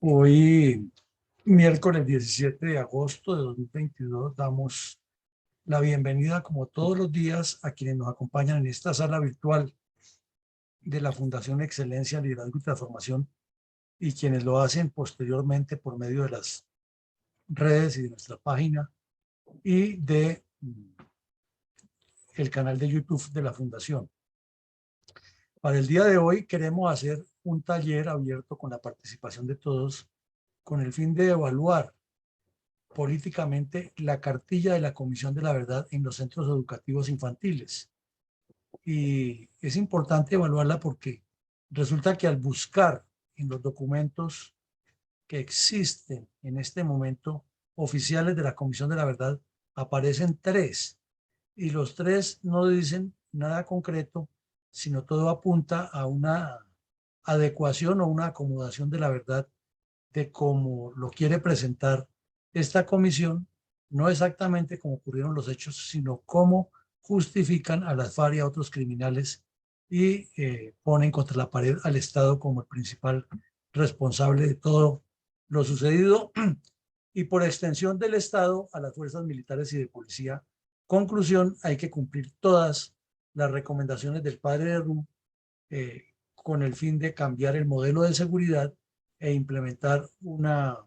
Hoy, miércoles 17 de agosto de 2022, damos la bienvenida, como todos los días, a quienes nos acompañan en esta sala virtual de la Fundación Excelencia, Liderazgo y Transformación, y quienes lo hacen posteriormente por medio de las redes y de nuestra página y de el canal de YouTube de la Fundación. Para el día de hoy queremos hacer un taller abierto con la participación de todos, con el fin de evaluar políticamente la cartilla de la Comisión de la Verdad en los centros educativos infantiles. Y es importante evaluarla porque resulta que al buscar en los documentos que existen en este momento oficiales de la Comisión de la Verdad, aparecen tres, y los tres no dicen nada concreto, sino todo apunta a una adecuación o una acomodación de la verdad de cómo lo quiere presentar esta comisión, no exactamente como ocurrieron los hechos, sino cómo justifican a las FARC y a otros criminales y ponen contra la pared al Estado como el principal responsable de todo lo sucedido y por extensión del Estado a las fuerzas militares y de policía. Conclusión, hay que cumplir todas las recomendaciones del padre de Ru con el fin de cambiar el modelo de seguridad e implementar una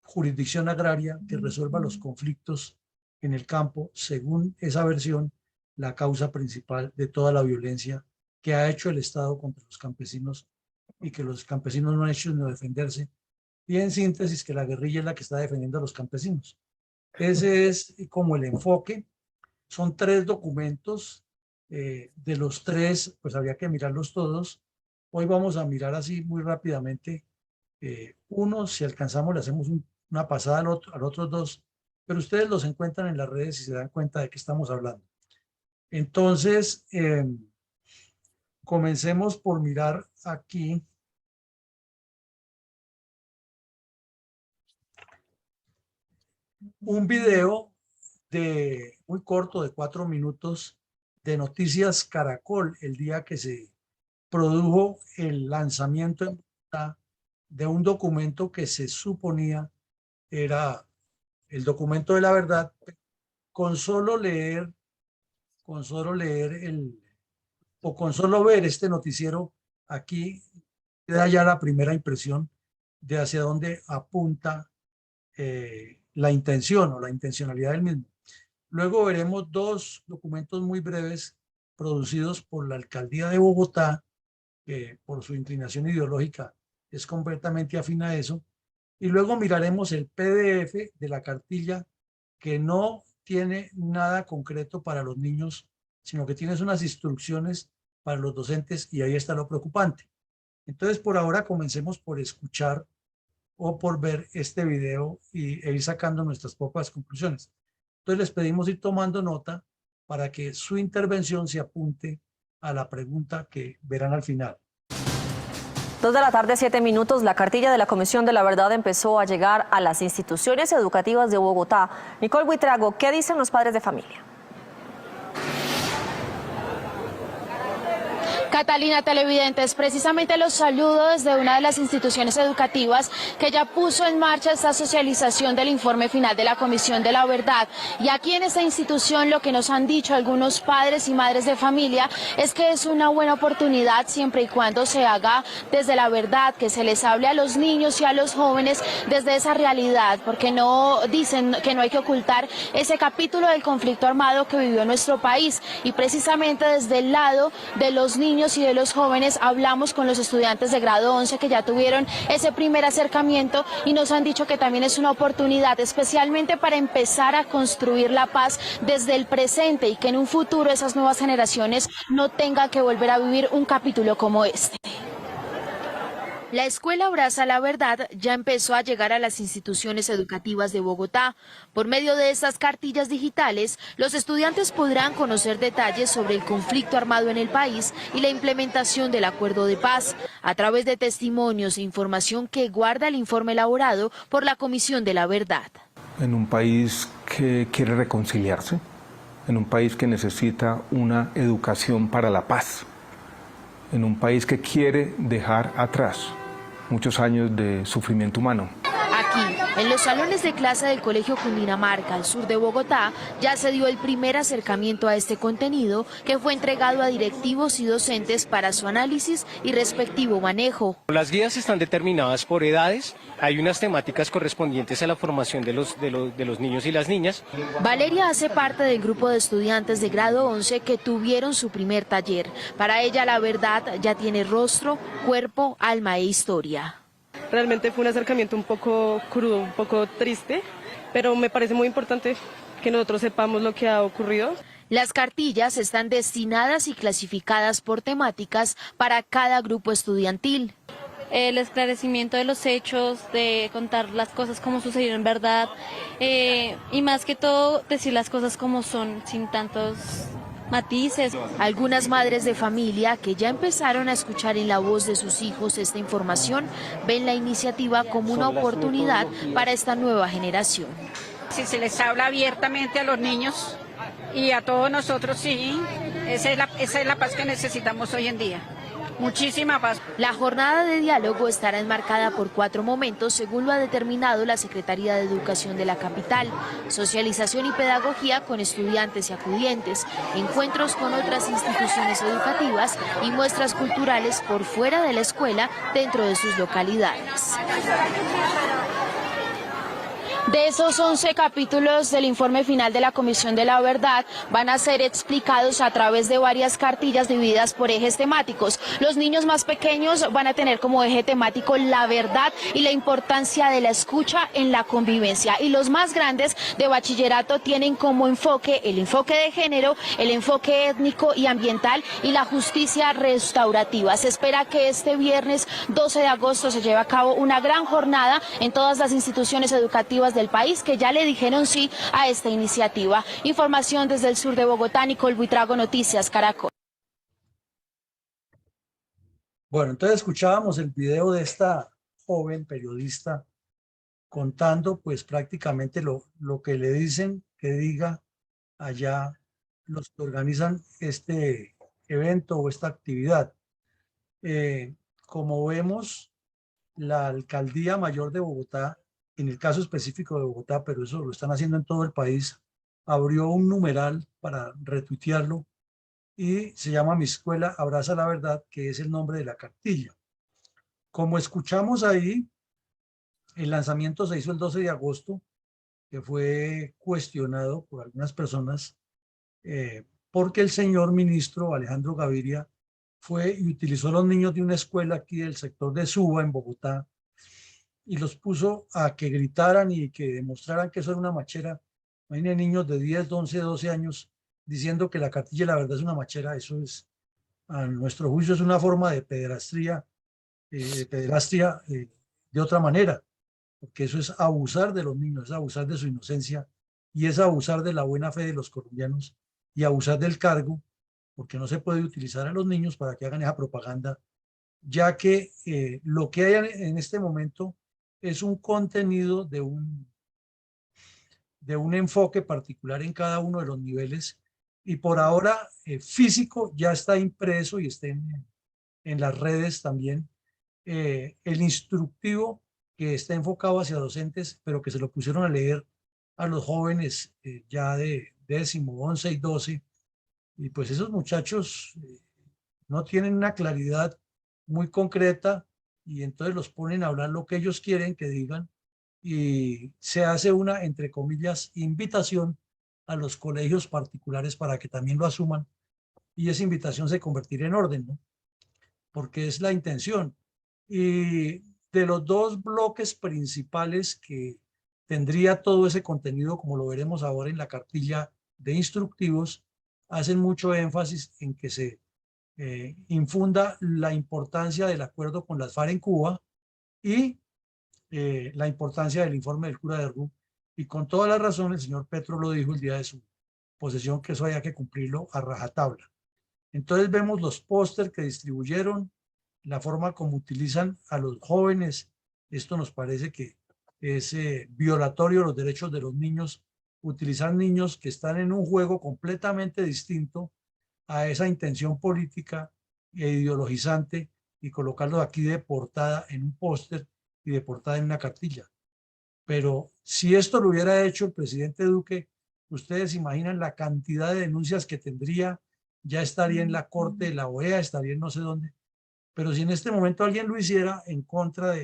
jurisdicción agraria que resuelva los conflictos en el campo, según esa versión, la causa principal de toda la violencia que ha hecho el Estado contra los campesinos y que los campesinos no han hecho sino defenderse. Y en síntesis, que la guerrilla es la que está defendiendo a los campesinos. Ese es como el enfoque. Son tres documentos. De los tres, pues habría que mirarlos todos. Hoy vamos a mirar así muy rápidamente uno, si alcanzamos le hacemos una pasada a los otros dos, pero ustedes los encuentran en las redes y se dan cuenta de qué estamos hablando. Entonces, comencemos por mirar aquí un video muy corto de 4 minutos de Noticias Caracol, el día que se produjo el lanzamiento en Bogotá de un documento que se suponía era el documento de la verdad. Con solo leer con solo ver este noticiero, aquí queda ya la primera impresión de hacia dónde apunta la intención o la intencionalidad del mismo. Luego veremos dos documentos muy breves producidos por la Alcaldía de Bogotá, que por su inclinación ideológica es completamente afín a eso. Y luego miraremos el PDF de la cartilla, que no tiene nada concreto para los niños, sino que tiene unas instrucciones para los docentes, y ahí está lo preocupante. Entonces, por ahora comencemos por escuchar o por ver este video e ir sacando nuestras propias conclusiones. Entonces, les pedimos ir tomando nota para que su intervención se apunte a la pregunta que verán al final. 2 de la tarde, 7 minutos, la cartilla de la Comisión de la Verdad empezó a llegar a las instituciones educativas de Bogotá. Nicole Buitrago, ¿qué dicen los padres de familia? Catalina, televidentes, precisamente los saludo desde una de las instituciones educativas que ya puso en marcha esta socialización del informe final de la Comisión de la Verdad. Y aquí en esta institución lo que nos han dicho algunos padres y madres de familia es que es una buena oportunidad siempre y cuando se haga desde la verdad, que se les hable a los niños y a los jóvenes desde esa realidad, porque no dicen que no hay que ocultar ese capítulo del conflicto armado que vivió nuestro país. Y precisamente desde el lado de los niños y de los jóvenes hablamos con los estudiantes de grado 11 que ya tuvieron ese primer acercamiento y nos han dicho que también es una oportunidad especialmente para empezar a construir la paz desde el presente y que en un futuro esas nuevas generaciones no tengan que volver a vivir un capítulo como este. La escuela Abraza la Verdad ya empezó a llegar a las instituciones educativas de Bogotá. Por medio de estas cartillas digitales, los estudiantes podrán conocer detalles sobre el conflicto armado en el país y la implementación del acuerdo de paz, a través de testimonios e información que guarda el informe elaborado por la Comisión de la Verdad. En un país que quiere reconciliarse, en un país que necesita una educación para la paz, en un país que quiere dejar atrás muchos años de sufrimiento humano. Aquí, en los salones de clase del Colegio Cundinamarca, al sur de Bogotá, ya se dio el primer acercamiento a este contenido que fue entregado a directivos y docentes para su análisis y respectivo manejo. Las guías están determinadas por edades, hay unas temáticas correspondientes a la formación de los niños y las niñas. Valeria hace parte del grupo de estudiantes de grado 11 que tuvieron su primer taller. Para ella la verdad ya tiene rostro, cuerpo, alma e historia. Realmente fue un acercamiento un poco crudo, un poco triste, pero me parece muy importante que nosotros sepamos lo que ha ocurrido. Las cartillas están destinadas y clasificadas por temáticas para cada grupo estudiantil. El esclarecimiento de los hechos, de contar las cosas como sucedieron en verdad y más que todo decir las cosas como son, sin tantos matices. Algunas madres de familia que ya empezaron a escuchar en la voz de sus hijos esta información ven la iniciativa como una oportunidad para esta nueva generación. Si se les habla abiertamente a los niños y a todos nosotros, sí, esa es la paz que necesitamos hoy en día. Muchísima paz. La jornada de diálogo estará enmarcada por 4 momentos, según lo ha determinado la Secretaría de Educación de la capital: socialización y pedagogía con estudiantes y acudientes, encuentros con otras instituciones educativas y muestras culturales por fuera de la escuela dentro de sus localidades. De esos 11 capítulos del informe final de la Comisión de la Verdad van a ser explicados a través de varias cartillas divididas por ejes temáticos. Los niños más pequeños van a tener como eje temático la verdad y la importancia de la escucha en la convivencia. Y los más grandes de bachillerato tienen como enfoque el enfoque de género, el enfoque étnico y ambiental y la justicia restaurativa. Se espera que este viernes 12 de agosto se lleve a cabo una gran jornada en todas las instituciones educativas del país que ya le dijeron sí a esta iniciativa. Información desde el sur de Bogotá, Nicole Buitrago, Noticias Caracol. Bueno, entonces escuchábamos el video de esta joven periodista contando pues prácticamente lo que le dicen que diga allá los que organizan este evento o esta actividad. Como vemos, la Alcaldía Mayor de Bogotá, en el caso específico de Bogotá, pero eso lo están haciendo en todo el país, abrió un numeral para retuitearlo y se llama Mi Escuela Abraza la Verdad, que es el nombre de la cartilla. Como escuchamos ahí, el lanzamiento se hizo el 12 de agosto, que fue cuestionado por algunas personas porque el señor ministro Alejandro Gaviria fue y utilizó a los niños de una escuela aquí del sector de Suba, en Bogotá, y los puso a que gritaran y que demostraran que eso era una machera. Imaginen niños de 10, 11, 12 años diciendo que la cartilla de la verdad es una machera. Eso es, a nuestro juicio, es una forma de pederastría, de otra manera, porque eso es abusar de los niños, es abusar de su inocencia y es abusar de la buena fe de los colombianos y abusar del cargo, porque no se puede utilizar a los niños para que hagan esa propaganda, ya que lo que hay en este momento es un contenido de un enfoque particular en cada uno de los niveles y por ahora físico ya está impreso y está en las redes también el instructivo que está enfocado hacia docentes, pero que se lo pusieron a leer a los jóvenes ya de 10º, 11 y 12, y pues esos muchachos no tienen una claridad muy concreta y entonces los ponen a hablar lo que ellos quieren que digan y se hace una, entre comillas, invitación a los colegios particulares para que también lo asuman y esa invitación se convertirá en orden, ¿no? Porque es la intención. Y de los 2 bloques principales que tendría todo ese contenido, como lo veremos ahora en la cartilla de instructivos, hacen mucho énfasis en que se infunda la importancia del acuerdo con las FARC en Cuba y la importancia del informe del cura de Rú. Y con toda la razón, el señor Petro lo dijo el día de su posesión, que eso había que cumplirlo a rajatabla. Entonces vemos los póster que distribuyeron, la forma como utilizan a los jóvenes. Esto nos parece que es violatorio de los derechos de los niños, utilizar niños que están en un juego completamente distinto a esa intención política e ideologizante y colocarlos aquí de portada en un póster y de portada en una cartilla. Pero si esto lo hubiera hecho el presidente Duque, ustedes imaginan la cantidad de denuncias que tendría, ya estaría en la corte de la OEA, estaría en no sé dónde. Pero si en este momento alguien lo hiciera en contra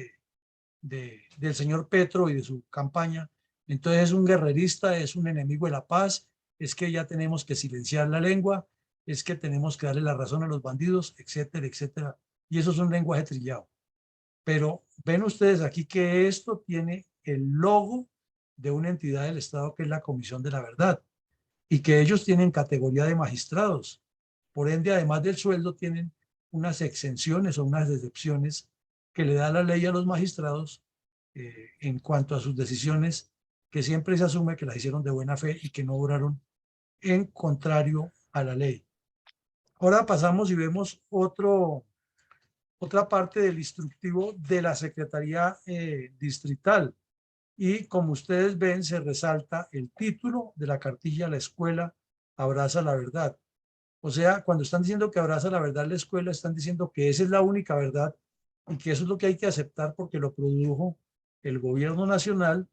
del señor Petro y de su campaña, entonces es un guerrerista, es un enemigo de la paz, es que ya tenemos que silenciar la lengua, es que tenemos que darle la razón a los bandidos, etcétera, etcétera. Y eso es un lenguaje trillado. Pero ven ustedes aquí que esto tiene el logo de una entidad del Estado que es la Comisión de la Verdad y que ellos tienen categoría de magistrados. Por ende, además del sueldo, tienen unas exenciones o unas excepciones que le da la ley a los magistrados en cuanto a sus decisiones, que siempre se asume que las hicieron de buena fe y que no obraron en contrario a la ley. Ahora pasamos y vemos otra parte del instructivo de la Secretaría Distrital. Y como ustedes ven, se resalta el título de la cartilla: la escuela abraza la verdad. O sea, cuando están diciendo que abraza la verdad la escuela, están diciendo que esa es la única verdad y que eso es lo que hay que aceptar porque lo produjo el gobierno nacional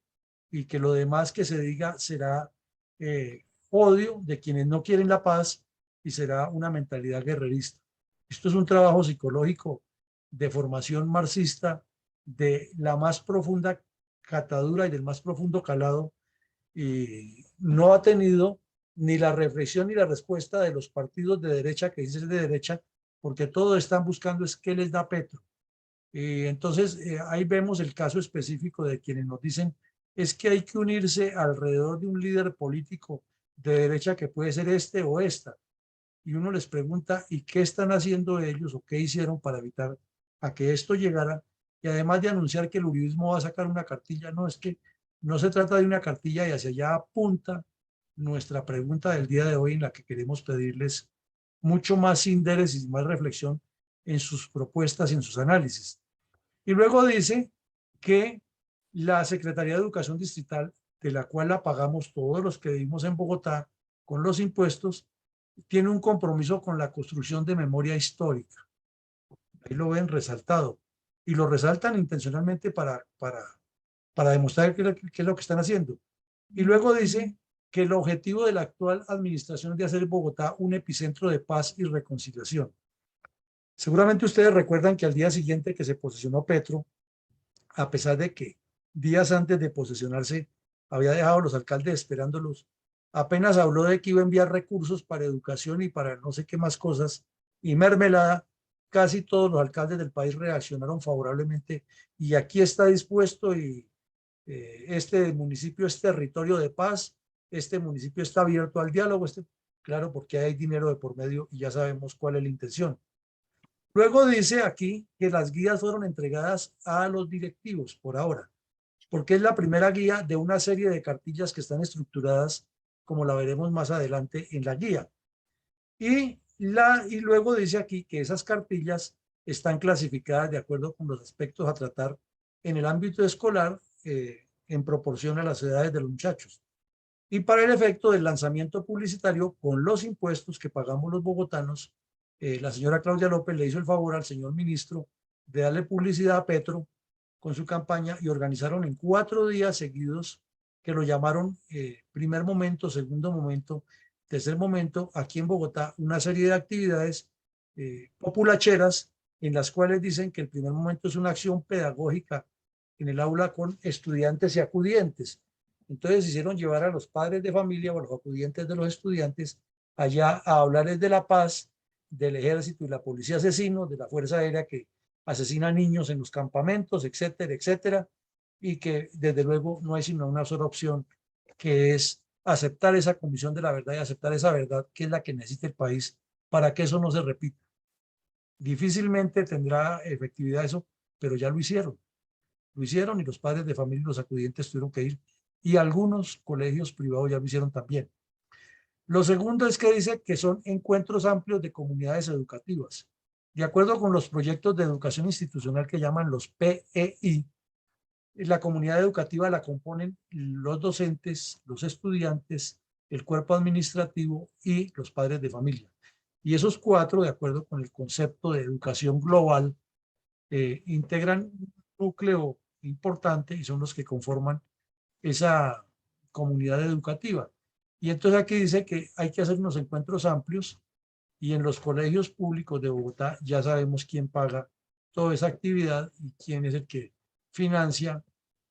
y que lo demás que se diga será odio de quienes no quieren la paz y será una mentalidad guerrerista. Esto es un trabajo psicológico de formación marxista de la más profunda catadura y del más profundo calado, y no ha tenido ni la reflexión ni la respuesta de los partidos de derecha que dicen de derecha, porque todos están buscando es qué les da Petro. Entonces ahí vemos el caso específico de quienes nos dicen es que hay que unirse alrededor de un líder político de derecha que puede ser este o esta. Y uno les pregunta, ¿y qué están haciendo ellos o qué hicieron para evitar a que esto llegara? Y además de anunciar que el uribismo va a sacar una cartilla, no, es que no se trata de una cartilla y hacia allá apunta nuestra pregunta del día de hoy, en la que queremos pedirles mucho más interés y más reflexión en sus propuestas y en sus análisis. Y luego dice que la Secretaría de Educación Distrital, de la cual la pagamos todos los que vivimos en Bogotá con los impuestos, tiene un compromiso con la construcción de memoria histórica. Ahí lo ven resaltado. Y lo resaltan intencionalmente para demostrar qué es lo que están haciendo. Y luego dice que el objetivo de la actual administración es de hacer Bogotá un epicentro de paz y reconciliación. Seguramente ustedes recuerdan que al día siguiente que se posesionó Petro, a pesar de que días antes de posesionarse había dejado a los alcaldes esperándolos, apenas habló de que iba a enviar recursos para educación y para no sé qué más cosas, y mermelada, casi todos los alcaldes del país reaccionaron favorablemente, y aquí está dispuesto, y este municipio es territorio de paz, este municipio está abierto al diálogo, claro, porque hay dinero de por medio y ya sabemos cuál es la intención. Luego dice aquí que las guías fueron entregadas a los directivos por ahora, porque es la primera guía de una serie de cartillas que están estructuradas, como la veremos más adelante en la guía. Y luego dice aquí que esas cartillas están clasificadas de acuerdo con los aspectos a tratar en el ámbito escolar en proporción a las edades de los muchachos. Y para el efecto del lanzamiento publicitario con los impuestos que pagamos los bogotanos, la señora Claudia López le hizo el favor al señor ministro de darle publicidad a Petro con su campaña y organizaron en 4 días seguidos, que lo llamaron primer momento, segundo momento, tercer momento, aquí en Bogotá, una serie de actividades populacheras en las cuales dicen que el primer momento es una acción pedagógica en el aula con estudiantes y acudientes. Entonces hicieron llevar a los padres de familia o a los acudientes de los estudiantes allá a hablarles de la paz, del ejército y la policía asesino, de la Fuerza Aérea que asesina niños en los campamentos, etcétera, etcétera, y que desde luego no hay sino una sola opción, que es aceptar esa comisión de la verdad y aceptar esa verdad que es la que necesita el país para que eso no se repita. Difícilmente tendrá efectividad eso, pero ya lo hicieron. Lo hicieron y los padres de familia y los acudientes tuvieron que ir, y algunos colegios privados ya lo hicieron también. Lo segundo es que dice que son encuentros amplios de comunidades educativas. De acuerdo con los proyectos de educación institucional que llaman los PEI, la comunidad educativa la componen los docentes, los estudiantes, el cuerpo administrativo y los padres de familia. Y esos 4, de acuerdo con el concepto de educación global integran un núcleo importante y son los que conforman esa comunidad educativa. Y entonces aquí dice que hay que hacer unos encuentros amplios y en los colegios públicos de Bogotá ya sabemos quién paga toda esa actividad y quién es el que financia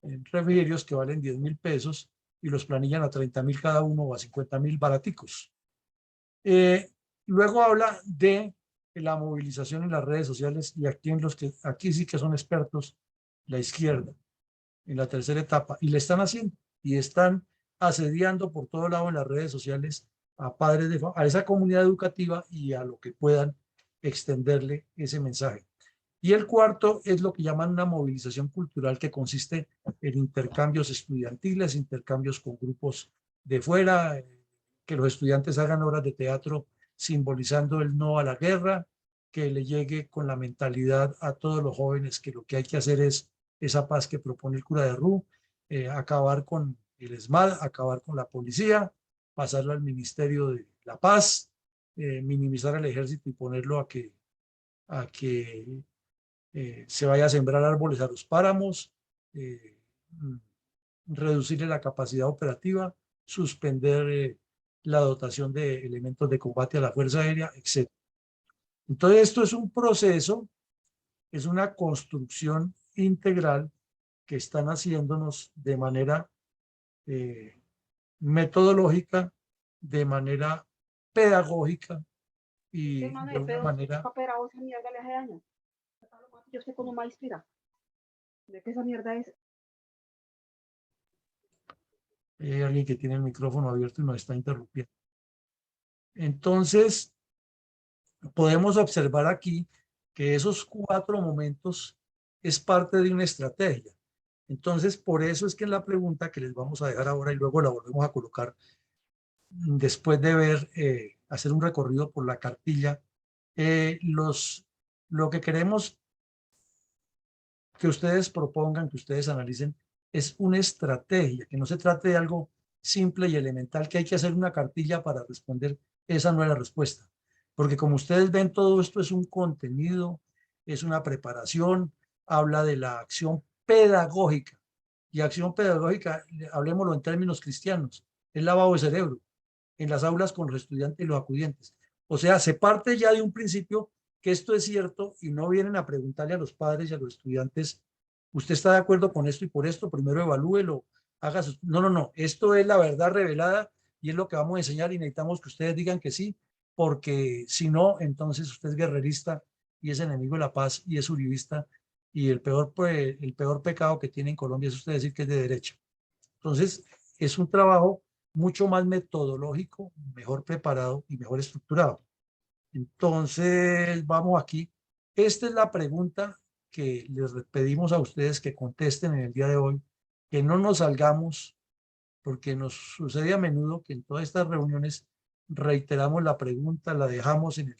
refrigerios que valen 10.000 pesos y los planillan a 30.000 cada uno o a 50.000 baraticos. Luego habla de la movilización en las redes sociales y aquí sí que son expertos la izquierda en la tercera etapa y le están haciendo y están asediando por todo lado en las redes sociales a padres a esa comunidad educativa y a lo que puedan extenderle ese mensaje. Y el cuarto es lo que llaman una movilización cultural que consiste en intercambios estudiantiles, intercambios con grupos de fuera, que los estudiantes hagan obras de teatro simbolizando el no a la guerra, que le llegue con la mentalidad a todos los jóvenes que lo que hay que hacer es esa paz que propone el cura de Rú, acabar con el ESMAD, acabar con la policía, pasarlo al Ministerio de la Paz, minimizar al ejército y ponerlo a que se vaya a sembrar árboles a los páramos, reducirle la capacidad operativa, suspender la dotación de elementos de combate a la Fuerza Aérea, etc. Entonces esto es un proceso, es una construcción integral que están haciéndonos de manera metodológica, de manera pedagógica y de una manera... Yo sé como maestra de que esa mierda es. Hay alguien que tiene el micrófono abierto y nos está interrumpiendo. Entonces, podemos observar aquí que esos 4 momentos es parte de una estrategia. Entonces, por eso es que en la pregunta que les vamos a dejar ahora y luego la volvemos a colocar después de ver, hacer un recorrido por la cartilla, lo que queremos que ustedes propongan, que ustedes analicen, es una estrategia, que no se trate de algo simple y elemental, que hay que hacer una cartilla para responder, esa no es la respuesta. Porque como ustedes ven, todo esto es un contenido, es una preparación, habla de la acción pedagógica. Y acción pedagógica, hablemoslo en términos cristianos, es lavado de cerebro, en las aulas con los estudiantes y los acudientes. O sea, se parte ya de un principio que esto es cierto y no vienen a preguntarle a los padres y a los estudiantes, ¿usted está de acuerdo con esto y por esto? Primero evalúelo, haga su... No, esto es la verdad revelada y es lo que vamos a enseñar y necesitamos que ustedes digan que sí, porque si no, entonces usted es guerrerista y es enemigo de la paz y es uribista y el peor pecado que tiene en Colombia es usted decir que es de derecha. Entonces, es un trabajo mucho más metodológico, mejor preparado y mejor estructurado. Entonces, vamos aquí. Esta es la pregunta que les pedimos a ustedes que contesten en el día de hoy, que no nos salgamos, porque nos sucede a menudo que en todas estas reuniones reiteramos la pregunta, la dejamos en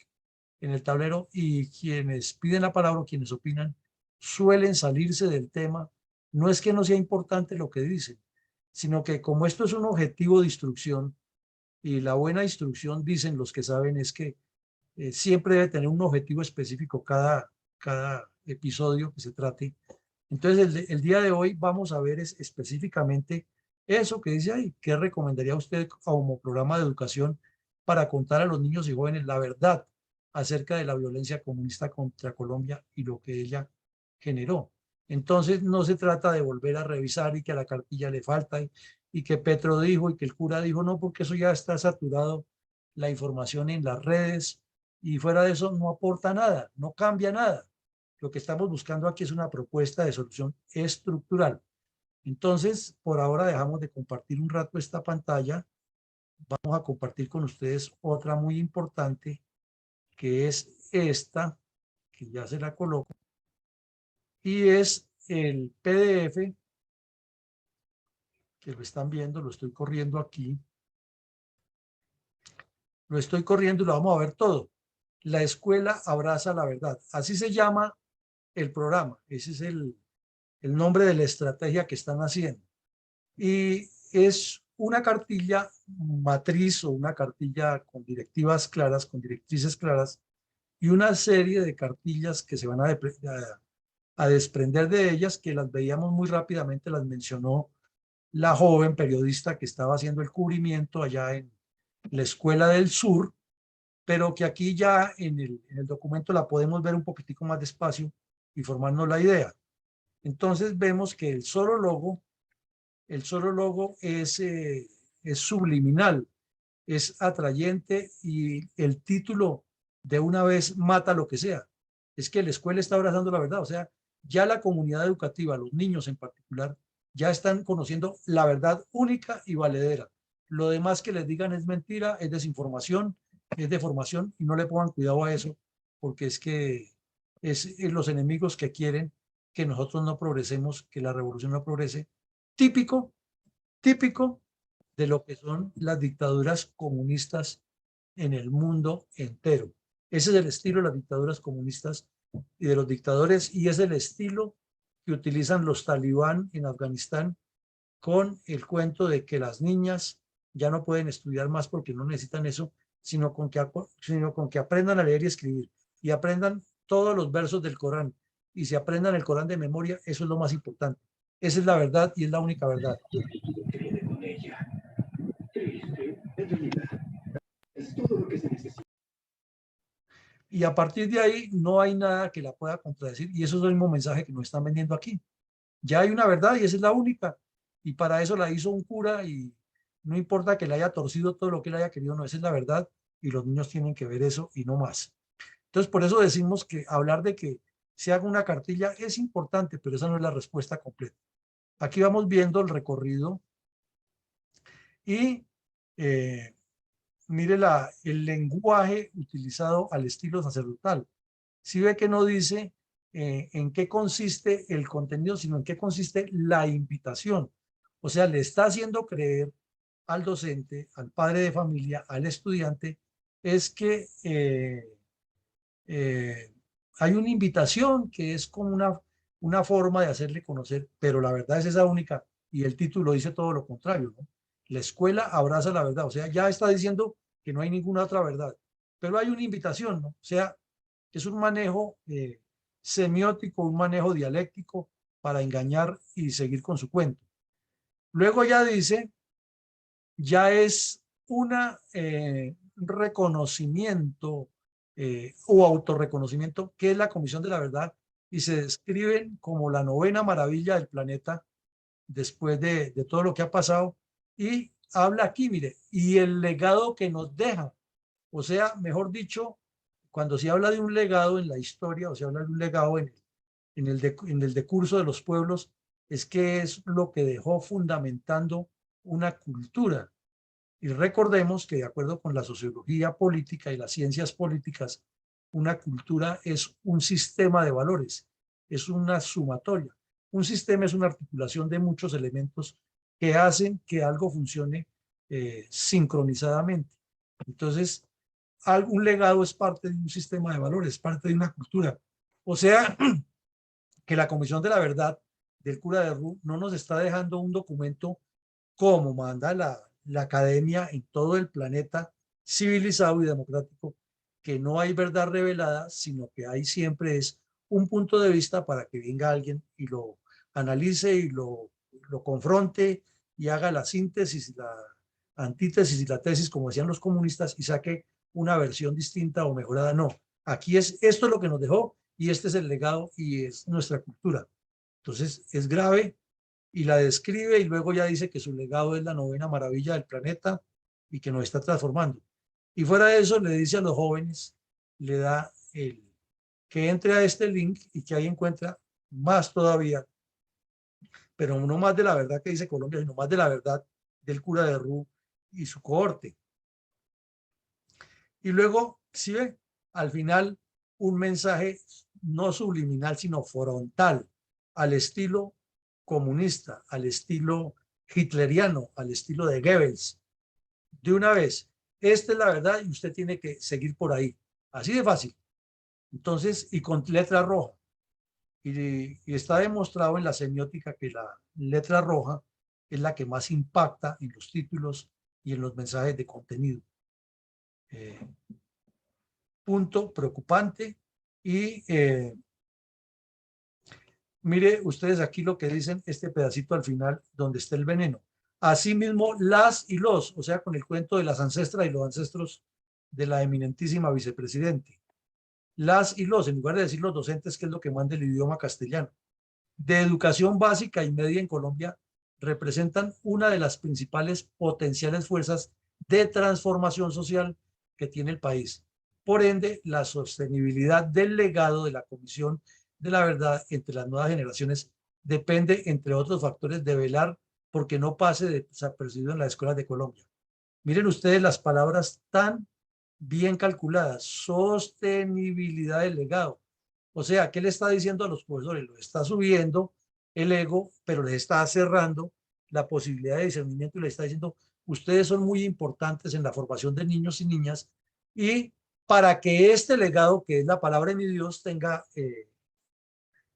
el tablero y quienes piden la palabra o quienes opinan suelen salirse del tema. No es que no sea importante lo que dicen, sino que como esto es un objetivo de instrucción y la buena instrucción, dicen los que saben, es que siempre debe tener un objetivo específico cada episodio que se trate. Entonces, el día de hoy vamos a ver específicamente eso que dice ahí. ¿Qué recomendaría usted como programa de educación para contar a los niños y jóvenes la verdad acerca de la violencia comunista contra Colombia y lo que ella generó? Entonces, no se trata de volver a revisar y que a la cartilla le falta y que Petro dijo y que el cura dijo, no, porque eso ya está saturado la información en las redes y fuera de eso no aporta nada, no cambia nada. Lo que estamos buscando aquí es una propuesta de solución estructural. Entonces, por ahora dejamos de compartir un rato esta pantalla. Vamos a compartir con ustedes otra muy importante, que es esta, que ya se la coloco, y es el PDF, que lo están viendo, lo estoy corriendo aquí. Lo estoy corriendo y lo vamos a ver todo. La escuela abraza la verdad. Así se llama el programa. Ese es el nombre de la estrategia que están haciendo. Y es una cartilla matriz o una cartilla con directivas claras, con directrices claras y una serie de cartillas que se van a a desprender de ellas, que las veíamos muy rápidamente, las mencionó la joven periodista que estaba haciendo el cubrimiento allá en la Escuela del Sur, pero que aquí ya en el documento la podemos ver un poquitico más despacio y formarnos la idea. Entonces vemos que el solo logo es subliminal, es atrayente y el título de una vez mata lo que sea. Es que la escuela está abrazando la verdad, o sea, ya la comunidad educativa, los niños en particular, ya están conociendo la verdad única y valedera. Lo demás que les digan es mentira, es desinformación, es deformación y no le pongan cuidado a eso porque es que es los enemigos que quieren que nosotros no progresemos, que la revolución no progrese. Típico de lo que son las dictaduras comunistas en el mundo entero. Ese es el estilo de las dictaduras comunistas y de los dictadores y es el estilo que utilizan los talibán en Afganistán con el cuento de que las niñas ya no pueden estudiar más porque no necesitan eso, sino con que aprendan a leer y escribir y aprendan todos los versos del Corán y se aprendan el Corán de memoria, eso es lo más importante. Esa es la verdad y es la única verdad. Y a partir de ahí no hay nada que la pueda contradecir y eso es el mismo mensaje que nos están vendiendo aquí. Ya hay una verdad y esa es la única y para eso la hizo un cura y no importa que le haya torcido todo lo que él haya querido, no, esa es la verdad y los niños tienen que ver eso y no más. Entonces por eso decimos que hablar de que se haga una cartilla es importante, pero esa no es la respuesta completa. Aquí vamos viendo el recorrido y mire el lenguaje utilizado al estilo sacerdotal. Si ve que no dice en qué consiste el contenido, sino en qué consiste la invitación. O sea, le está haciendo creer al docente, al padre de familia, al estudiante, es que hay una invitación que es como una forma de hacerle conocer, pero la verdad es esa única y el título dice todo lo contrario, ¿no? La escuela abraza la verdad, o sea, ya está diciendo que no hay ninguna otra verdad, pero hay una invitación, ¿no? O sea, es un manejo semiótico, un manejo dialéctico para engañar y seguir con su cuento. Luego ya dice, ya es un reconocimiento o autorreconocimiento que es la Comisión de la Verdad y se describen como la novena maravilla del planeta después de todo lo que ha pasado y habla aquí, mire, y el legado que nos deja, o sea, mejor dicho, cuando se habla de un legado en la historia o se habla de un legado en el decurso de los pueblos, es que es lo que dejó fundamentando una cultura. Y recordemos que de acuerdo con la sociología política y las ciencias políticas, una cultura es un sistema de valores, es una sumatoria. Un sistema es una articulación de muchos elementos que hacen que algo funcione sincronizadamente. Entonces, un legado es parte de un sistema de valores, parte de una cultura. O sea, que la Comisión de la Verdad del cura de Ru no nos está dejando un documento como manda la academia en todo el planeta civilizado y democrático, que no hay verdad revelada, sino que hay siempre es un punto de vista para que venga alguien y lo analice y lo confronte y haga la síntesis, la antítesis y la tesis, como decían los comunistas, y saque una versión distinta o mejorada. No, aquí esto es lo que nos dejó y este es el legado y es nuestra cultura. Entonces es grave y la describe y luego ya dice que su legado es la novena maravilla del planeta y que nos está transformando. Y fuera de eso le dice a los jóvenes, le da que entre a este link y que ahí encuentra más todavía, pero no más de la verdad que dice Colombia, sino más de la verdad del cura de Ru y su cohorte. Y luego, ¿sí ve? Al final, un mensaje no subliminal, sino frontal, al estilo comunista, al estilo hitleriano, al estilo de Goebbels. De una vez, esta es la verdad y usted tiene que seguir por ahí. Así de fácil. Entonces, y con letra roja. Y está demostrado en la semiótica que la letra roja es la que más impacta en los títulos y en los mensajes de contenido. Punto preocupante y Mire ustedes aquí lo que dicen este pedacito al final donde está el veneno. Asimismo, las y los, o sea, con el cuento de las ancestras y los ancestros de la eminentísima vicepresidente. Las y los, en lugar de decir los docentes, que es lo que manda el idioma castellano, de educación básica y media en Colombia, representan una de las principales potenciales fuerzas de transformación social que tiene el país. Por ende, la sostenibilidad del legado de la Comisión de la Verdad entre las nuevas generaciones depende, entre otros factores, de velar porque no pase desapercibido en las escuelas de Colombia. Miren ustedes las palabras tan bien calculadas: sostenibilidad del legado. O sea, ¿qué le está diciendo a los profesores? Lo está subiendo el ego, pero les está cerrando la posibilidad de discernimiento y le está diciendo, ustedes son muy importantes en la formación de niños y niñas, y para que este legado, que es la palabra de mi Dios, tenga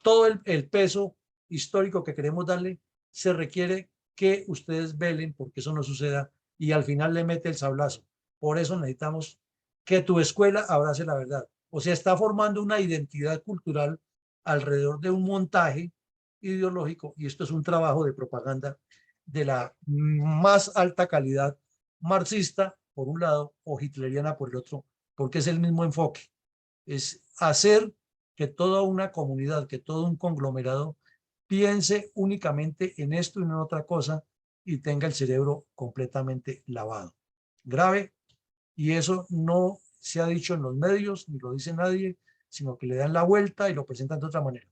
todo el peso histórico que queremos darle, se requiere que ustedes velen porque eso no suceda y al final le mete el sablazo. Por eso necesitamos que tu escuela abrace la verdad. O sea, está formando una identidad cultural alrededor de un montaje ideológico, y esto es un trabajo de propaganda de la más alta calidad, marxista por un lado o hitleriana por el otro, porque es el mismo enfoque. Es hacer que toda una comunidad, que todo un conglomerado piense únicamente en esto y no en otra cosa y tenga el cerebro completamente lavado. Grave, y eso no se ha dicho en los medios, ni lo dice nadie, sino que le dan la vuelta y lo presentan de otra manera.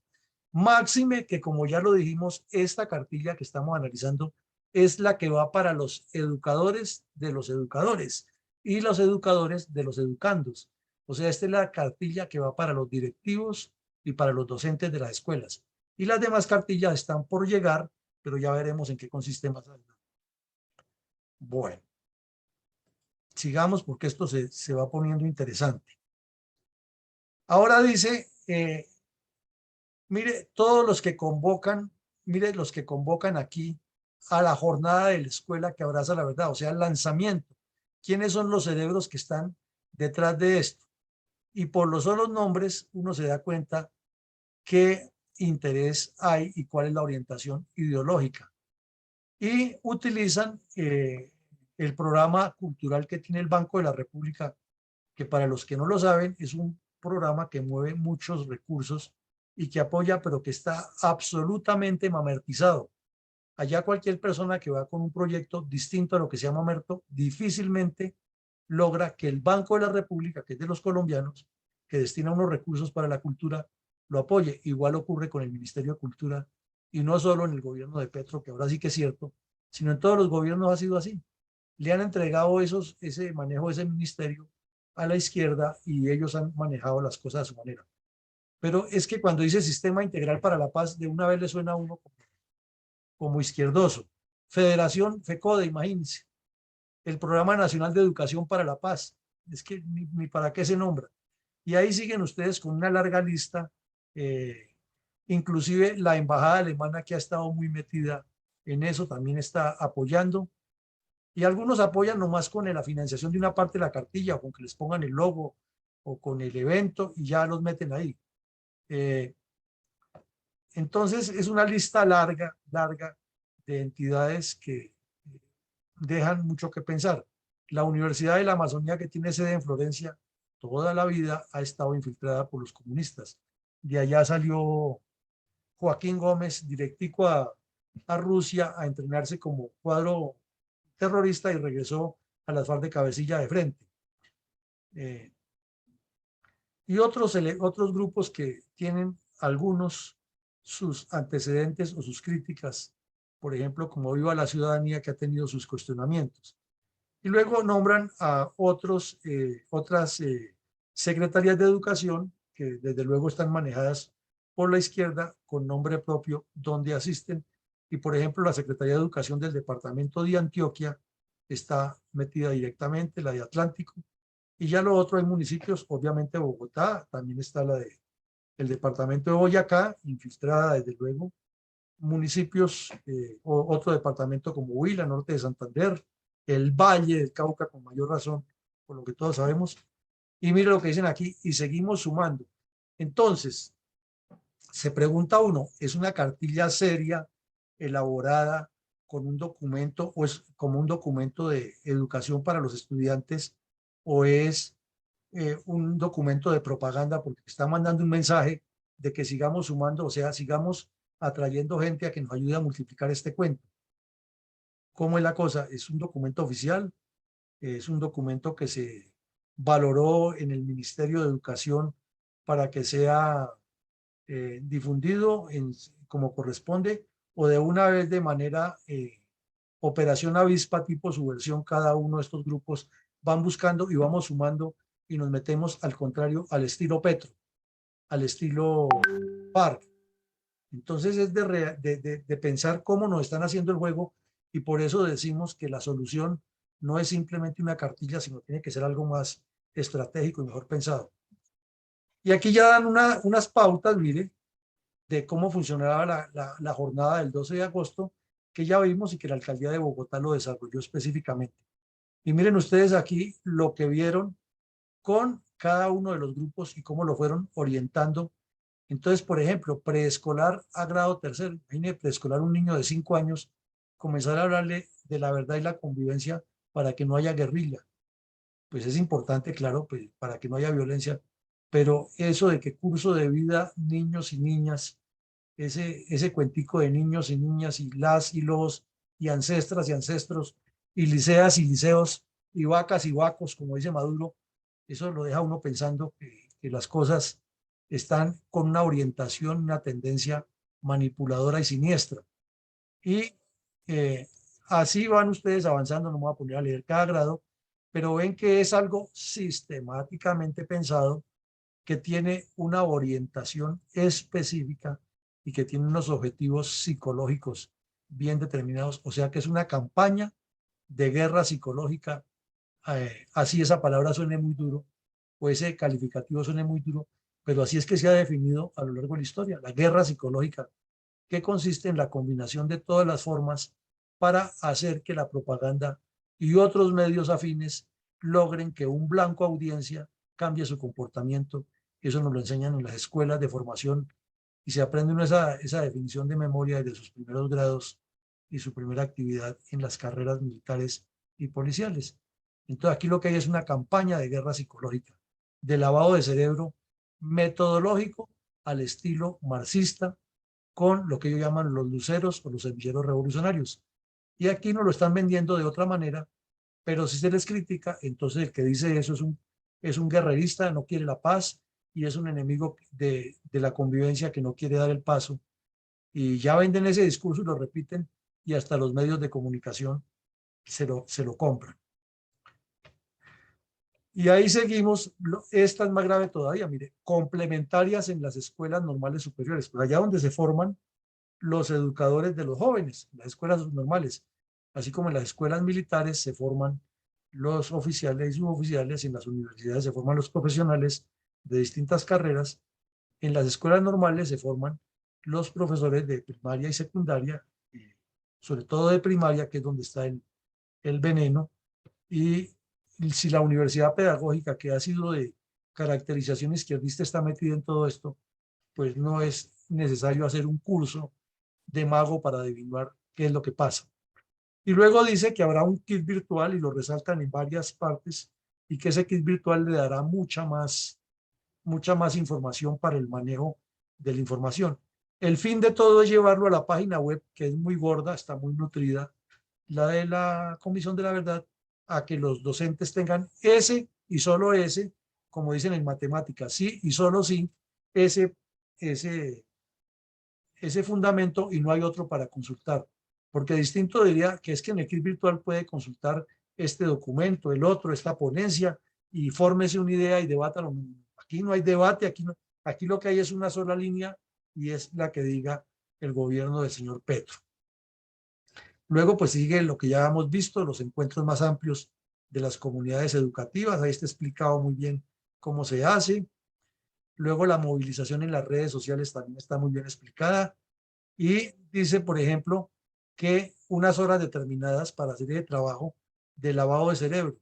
Máxime que, como ya lo dijimos, esta cartilla que estamos analizando es la que va para los educadores de los educadores y los educadores de los educandos. O sea, esta es la cartilla que va para los directivos y para los docentes de las escuelas. Y las demás cartillas están por llegar, pero ya veremos en qué consiste más adelante. Bueno, sigamos porque esto se va poniendo interesante. Ahora dice, mire, todos los que convocan, mire los que convocan aquí a la jornada de la escuela que abraza la verdad, o sea, el lanzamiento. ¿Quiénes son los cerebros que están detrás de esto? Y por los solos nombres uno se da cuenta qué interés hay y cuál es la orientación ideológica. Y utilizan el programa cultural que tiene el Banco de la República, que para los que no lo saben es un programa que mueve muchos recursos y que apoya, pero que está absolutamente mamertizado. Allá cualquier persona que va con un proyecto distinto a lo que se llama mamerto difícilmente logra que el Banco de la República, que es de los colombianos, que destina unos recursos para la cultura, lo apoye. Igual ocurre con el Ministerio de Cultura, y no solo en el gobierno de Petro, que ahora sí que es cierto, sino en todos los gobiernos ha sido así. Le han entregado ese manejo de ese ministerio a la izquierda y ellos han manejado las cosas a su manera. Pero es que cuando dice Sistema Integral para la Paz, de una vez le suena a uno como izquierdoso. Federación FECODE, imagínense. El Programa Nacional de Educación para la Paz. Es que ni para qué se nombra. Y ahí siguen ustedes con una larga lista, inclusive la embajada alemana, que ha estado muy metida en eso, también está apoyando. Y algunos apoyan nomás con la financiación de una parte de la cartilla, o con que les pongan el logo, o con el evento, y ya los meten ahí. Entonces es una lista larga de entidades que dejan mucho que pensar. La Universidad de la Amazonía, que tiene sede en Florencia, toda la vida ha estado infiltrada por los comunistas. De allá salió Joaquín Gómez directico a Rusia a entrenarse como cuadro terrorista y regresó a las FARC de cabecilla de frente. Y otros grupos que tienen algunos sus antecedentes o sus críticas, por ejemplo, como Viva la Ciudadanía, que ha tenido sus cuestionamientos. Y luego nombran a otras secretarías de educación que desde luego están manejadas por la izquierda con nombre propio, donde asisten. Y por ejemplo, la Secretaría de Educación del departamento de Antioquia está metida directamente, la de Atlántico. Y ya lo otro, hay municipios, obviamente Bogotá, también está el departamento de Boyacá, infiltrada desde luego, municipios, otro departamento como Huila, norte de Santander, el Valle del Cauca con mayor razón, por lo que todos sabemos. Y mire lo que dicen aquí, y seguimos sumando. Entonces, se pregunta uno, ¿es una cartilla seria, elaborada con un documento o es como un documento de educación para los estudiantes o es un documento de propaganda porque está mandando un mensaje de que sigamos sumando, o sea, sigamos atrayendo gente a que nos ayude a multiplicar este cuento? ¿Cómo es la cosa? ¿Es un documento oficial? ¿Es un documento que se valoró en el Ministerio de Educación para que sea difundido como corresponde, o de una vez de manera operación avispa tipo subversión? Cada uno de estos grupos van buscando y vamos sumando y nos metemos al contrario al estilo Petro, al estilo FARC. Entonces es de pensar cómo nos están haciendo el juego, y por eso decimos que la solución no es simplemente una cartilla, sino tiene que ser algo más estratégico y mejor pensado. Y aquí ya dan unas pautas, mire, de cómo funcionaba la jornada del 12 de agosto, que ya vimos y que la alcaldía de Bogotá lo desarrolló específicamente. Y miren ustedes aquí lo que vieron con cada uno de los grupos y cómo lo fueron orientando. Entonces, por ejemplo, preescolar a grado tercero, imagínense preescolar, un niño de 5 años, comenzar a hablarle de la verdad y la convivencia para que no haya guerrilla. Pues es importante, claro, pues, para que no haya violencia, pero eso de que curso de vida, niños y niñas, ese cuentico de niños y niñas y las y los y ancestras y ancestros y liceas y liceos y vacas y vacos, como dice Maduro, eso lo deja uno pensando que las cosas están con una orientación, una tendencia manipuladora y siniestra. Y así van ustedes avanzando, no me voy a poner a leer cada grado, pero ven que es algo sistemáticamente pensado, que tiene una orientación específica y que tiene unos objetivos psicológicos bien determinados. O sea que es una campaña de guerra psicológica, así esa palabra suene muy duro, o ese calificativo suene muy duro, pero así es que se ha definido a lo largo de la historia, la guerra psicológica, que consiste en la combinación de todas las formas para hacer que la propaganda y otros medios afines logren que un blanco audiencia cambie su comportamiento. Eso nos lo enseñan en las escuelas de formación y se aprende uno esa definición de memoria desde sus primeros grados y su primera actividad en las carreras militares y policiales. Entonces aquí lo que hay es una campaña de guerra psicológica, de lavado de cerebro metodológico al estilo marxista, con lo que ellos llaman los luceros o los semilleros revolucionarios. Y aquí nos lo están vendiendo de otra manera, pero si se les critica, entonces el que dice eso es un guerrerista, no quiere la paz y es un enemigo de la convivencia que no quiere dar el paso. Y ya venden ese discurso y lo repiten, y hasta los medios de comunicación se lo compran. Y ahí seguimos, esta es más grave todavía, mire, complementarias en las escuelas normales superiores, pues allá donde se forman los educadores de los jóvenes, las escuelas normales, así como en las escuelas militares se forman los oficiales y suboficiales, en las universidades se forman los profesionales de distintas carreras, en las escuelas normales se forman los profesores de primaria y secundaria, sobre todo de primaria, que es donde está el veneno. Y si la universidad pedagógica, que ha sido de caracterización izquierdista, está metida en todo esto, pues no es necesario hacer un curso de mago para adivinar qué es lo que pasa. Y luego dice que habrá un kit virtual, y lo resaltan en varias partes, y que ese kit virtual le dará mucha más información para el manejo de la información. El fin de todo es llevarlo a la página web, que es muy gorda, está muy nutrida, la de la Comisión de la Verdad, a que los docentes tengan ese y solo ese, como dicen en matemáticas, sí y solo sí, ese fundamento, y no hay otro para consultar. Porque distinto diría que es que en el kit virtual puede consultar este documento, el otro, esta ponencia, y fórmese una idea y debátalo. Aquí no hay debate, aquí lo que hay es una sola línea, y es la que diga el gobierno del señor Petro. Luego pues sigue lo que ya hemos visto, los encuentros más amplios de las comunidades educativas. Ahí está explicado muy bien cómo se hace. Luego la movilización en las redes sociales también está muy bien explicada. Y dice, por ejemplo, que unas horas determinadas para hacer el trabajo de lavado de cerebro.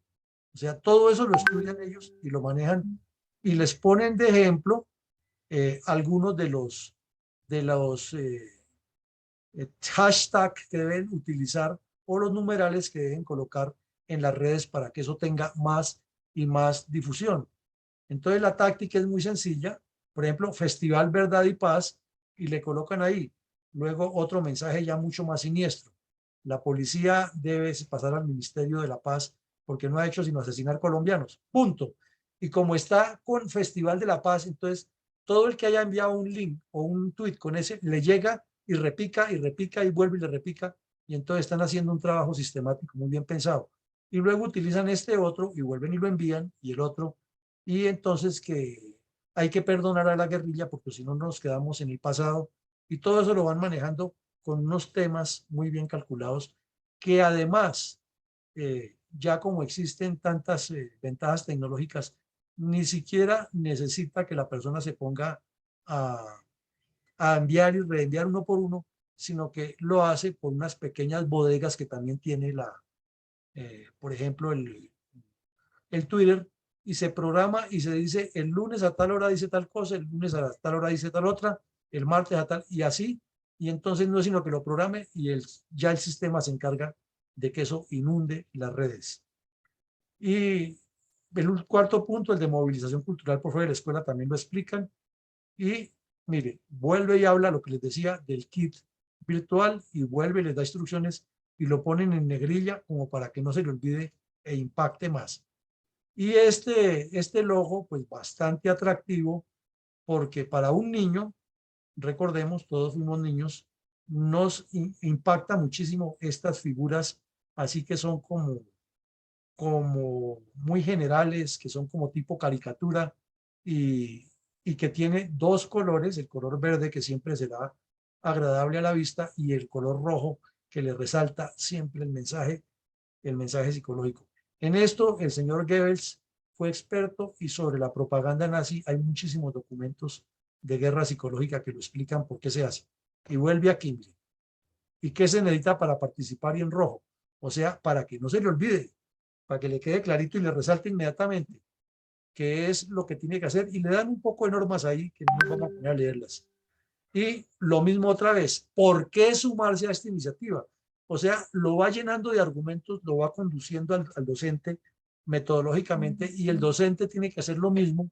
O sea, todo eso lo estudian ellos y lo manejan y les ponen de ejemplo algunos de los de los hashtags que deben utilizar o los numerales que deben colocar en las redes para que eso tenga más y más difusión. Entonces la táctica es muy sencilla. Por ejemplo, Festival Verdad y Paz, y le colocan ahí. Luego otro mensaje ya mucho más siniestro. La policía debe pasar al Ministerio de la Paz porque no ha hecho sino asesinar colombianos. Punto. Y como está con Festival de la Paz, entonces todo el que haya enviado un link o un tweet con ese le llega y repica y vuelve y le repica. Y entonces están haciendo un trabajo sistemático muy bien pensado. Y luego utilizan este otro y vuelven y lo envían y el otro. Y entonces que hay que perdonar a la guerrilla porque si no nos quedamos en el pasado. Y todo eso lo van manejando con unos temas muy bien calculados que además, ya como existen tantas ventajas tecnológicas, ni siquiera necesita que la persona se ponga a, a enviar y reenviar uno por uno, sino que lo hace por unas pequeñas bodegas que también tiene por ejemplo, el Twitter, y se programa y se dice el lunes a tal hora dice tal cosa, el lunes a tal hora dice tal otra, el martes a tal, y así, y entonces no es sino que lo programe y ya el sistema se encarga de que eso inunde las redes. Y el cuarto punto, el de movilización cultural por fuera de la escuela, también lo explican. Y mire, vuelve y habla lo que les decía del kit virtual y vuelve y les da instrucciones y lo ponen en negrilla como para que no se le olvide e impacte más. Y este logo, pues bastante atractivo, porque para un niño, recordemos, todos fuimos niños, nos impacta muchísimo estas figuras, así que son como muy generales, que son como tipo caricatura y que tiene dos colores, el color verde que siempre será agradable a la vista y el color rojo que le resalta siempre el mensaje psicológico. En esto el señor Goebbels fue experto y sobre la propaganda nazi hay muchísimos documentos de guerra psicológica que lo explican por qué se hace. Y vuelve a Kimble. ¿Y qué se necesita para participar y en rojo? O sea, para que no se le olvide, para que le quede clarito y le resalte inmediatamente qué es lo que tiene que hacer y le dan un poco de normas ahí que no nos vamos a poner a leerlas. Y lo mismo otra vez, ¿por qué sumarse a esta iniciativa? O sea, lo va llenando de argumentos, lo va conduciendo al docente metodológicamente y el docente tiene que hacer lo mismo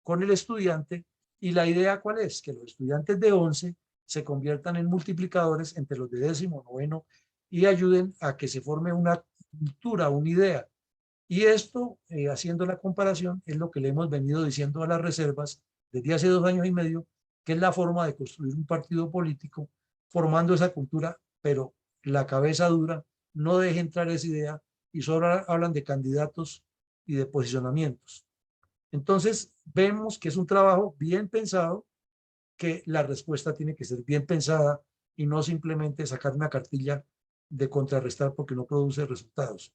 con el estudiante. Y la idea, ¿cuál es? Que los estudiantes de 11 se conviertan en multiplicadores entre los de 10º, 9º y ayuden a que se forme una cultura, una idea. Y esto, haciendo la comparación, es lo que le hemos venido diciendo a las reservas desde hace 2 años y medio, que es la forma de construir un partido político formando esa cultura, pero la cabeza dura, no deje entrar esa idea y solo hablan de candidatos y de posicionamientos. Entonces, vemos que es un trabajo bien pensado, que la respuesta tiene que ser bien pensada y no simplemente sacar una cartilla de contrarrestar porque no produce resultados.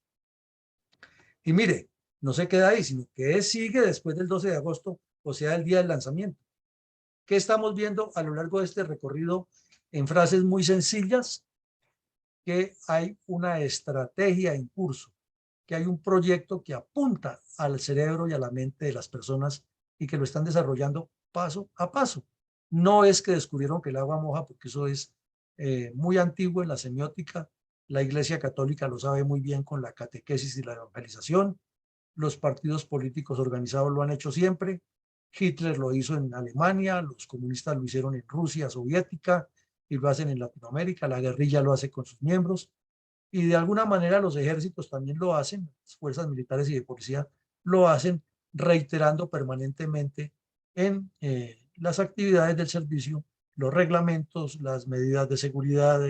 Y mire, no se queda ahí, sino que sigue después del 12 de agosto, o sea, el día del lanzamiento. ¿Qué estamos viendo a lo largo de este recorrido? En frases muy sencillas, que hay una estrategia en curso, que hay un proyecto que apunta al cerebro y a la mente de las personas y que lo están desarrollando paso a paso. No es que descubrieron que el agua moja, porque eso es muy antiguo en la semiótica. La Iglesia Católica lo sabe muy bien con la catequesis y la evangelización. Los partidos políticos organizados lo han hecho siempre. Hitler lo hizo en Alemania, los comunistas lo hicieron en Rusia soviética y lo hacen en Latinoamérica. La guerrilla lo hace con sus miembros y de alguna manera los ejércitos también lo hacen, las fuerzas militares y de policía lo hacen, reiterando permanentemente en las actividades del servicio, los reglamentos, las medidas de seguridad,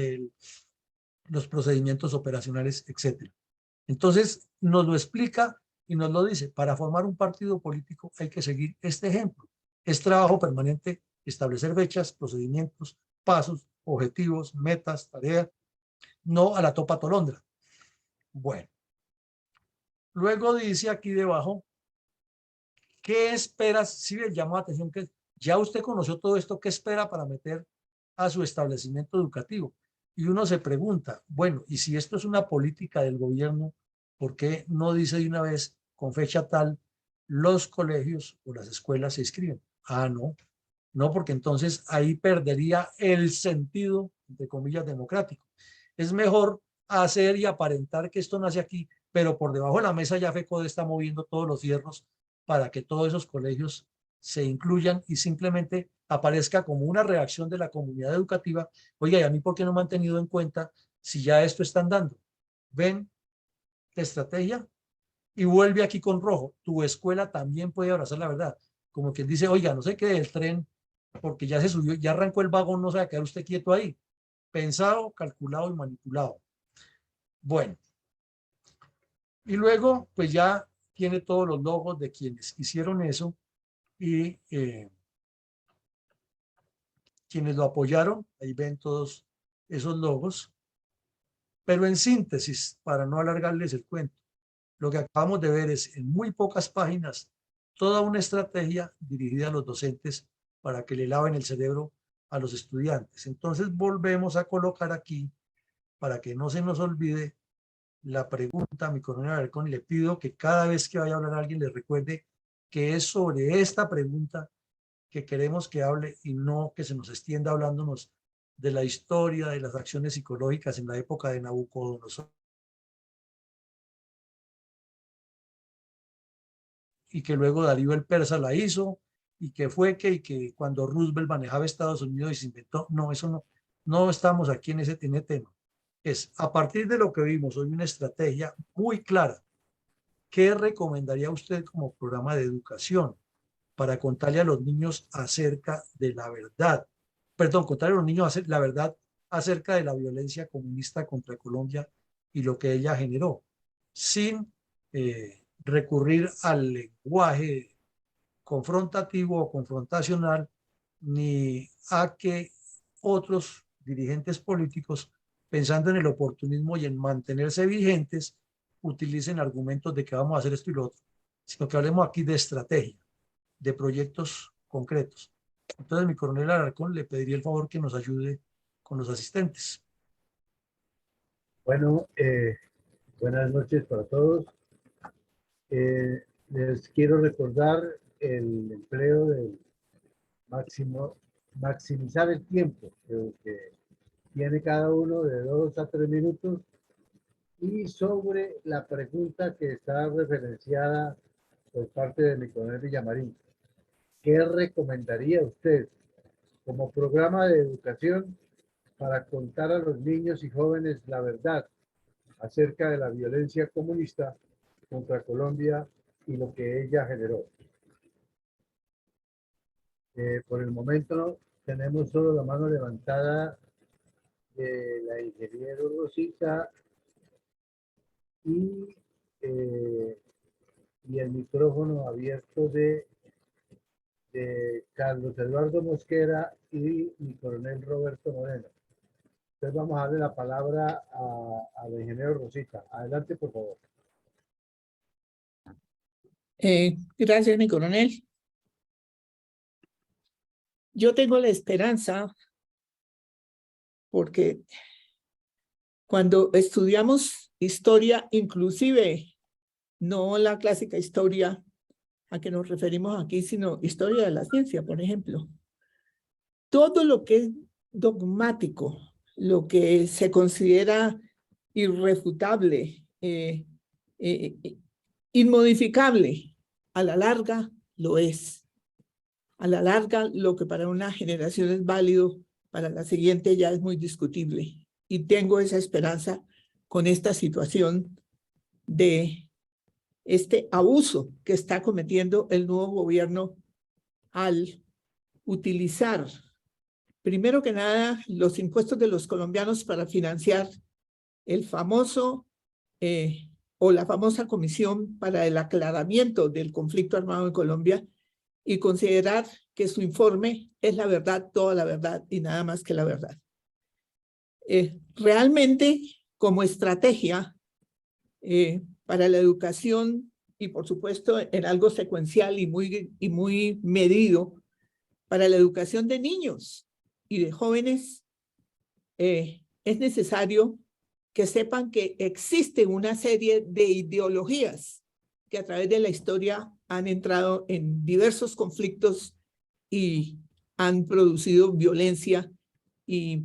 los procedimientos operacionales, etc. Entonces nos lo explica y nos lo dice, para formar un partido político hay que seguir este ejemplo. Es trabajo permanente establecer fechas, procedimientos, pasos, objetivos, metas, tareas, no a la topa tolondra. Bueno, luego dice aquí debajo, ¿qué esperas? Si le llamó la atención que ya usted conoció todo esto, ¿qué espera para meter a su establecimiento educativo? Y uno se pregunta, bueno, y si esto es una política del gobierno, ¿por qué no dice de una vez, con fecha tal, los colegios o las escuelas se inscriben? Ah, no, no, porque entonces ahí perdería el sentido, entre comillas, democrático. Es mejor hacer y aparentar que esto nace aquí, pero por debajo de la mesa ya FECODE está moviendo todos los fierros para que todos esos colegios se incluyan y simplemente aparezca como una reacción de la comunidad educativa. Oiga, ¿y a mí por qué no me han tenido en cuenta si ya esto están dando? ¿Ven la estrategia? Y vuelve aquí con rojo. Tu escuela también puede abrazar la verdad. Como quien dice, oiga, no se quede el tren porque ya se subió, ya arrancó el vagón, no se va a quedar usted quieto ahí. Pensado, calculado y manipulado. Bueno. Y luego, pues ya tiene todos los logos de quienes hicieron eso y quienes lo apoyaron. Ahí ven todos esos logos. Pero en síntesis, para no alargarles el cuento, lo que acabamos de ver es en muy pocas páginas toda una estrategia dirigida a los docentes para que le laven el cerebro a los estudiantes. Entonces volvemos a colocar aquí, para que no se nos olvide, la pregunta a mi coronel Alarcón. Le pido que cada vez que vaya a hablar a alguien le recuerde que es sobre esta pregunta que queremos que hable y no que se nos extienda hablándonos de la historia, de las acciones psicológicas en la época de Nabucodonosor. Y que luego Darío el Persa la hizo, y que fue y que cuando Roosevelt manejaba Estados Unidos y se inventó. No, eso no estamos aquí en ese tema. Es a partir de lo que vimos hoy una estrategia muy clara. ¿Qué recomendaría usted como programa de educación para contarle a los niños acerca de la verdad? Perdón, contarle a los niños la verdad acerca de la violencia comunista contra Colombia y lo que ella generó, sin recurrir al lenguaje confrontativo o confrontacional, ni a que otros dirigentes políticos, pensando en el oportunismo y en mantenerse vigentes, utilicen argumentos de que vamos a hacer esto y lo otro, sino que hablemos aquí de estrategia, de proyectos concretos. Entonces, mi coronel Alarcón, le pediría el favor que nos ayude con los asistentes. Bueno, buenas noches para todos. Les quiero recordar el empleo del maximizar el tiempo que tiene cada uno de 2 a 3 minutos, y sobre la pregunta que está referenciada por parte de mi coronel Villamarín. ¿Qué recomendaría usted como programa de educación para contar a los niños y jóvenes la verdad acerca de la violencia comunista contra Colombia y lo que ella generó? Por el momento tenemos solo la mano levantada de la ingeniero Rosita y el micrófono abierto de Carlos Eduardo Mosquera y mi coronel Roberto Moreno. Entonces vamos a darle la palabra al ingeniero Rosita. Adelante, por favor. Gracias, mi coronel. Yo tengo la esperanza porque cuando estudiamos historia, inclusive no la clásica historia a que nos referimos aquí, sino historia de la ciencia, por ejemplo, todo lo que es dogmático, lo que se considera irrefutable, inmodificable, a la larga lo es. A la larga, lo que para una generación es válido, para la siguiente ya es muy discutible. Y tengo esa esperanza con esta situación de este abuso que está cometiendo el nuevo gobierno al utilizar, primero que nada, los impuestos de los colombianos para financiar el famoso o la famosa comisión para el aclaramiento del conflicto armado en Colombia, y considerar que su informe es la verdad, toda la verdad y nada más que la verdad. Realmente, como estrategia para la educación, y por supuesto en algo secuencial y muy medido, para la educación de niños y de jóvenes, es necesario que sepan que existe una serie de ideologías que a través de la historia han entrado en diversos conflictos y han producido violencia y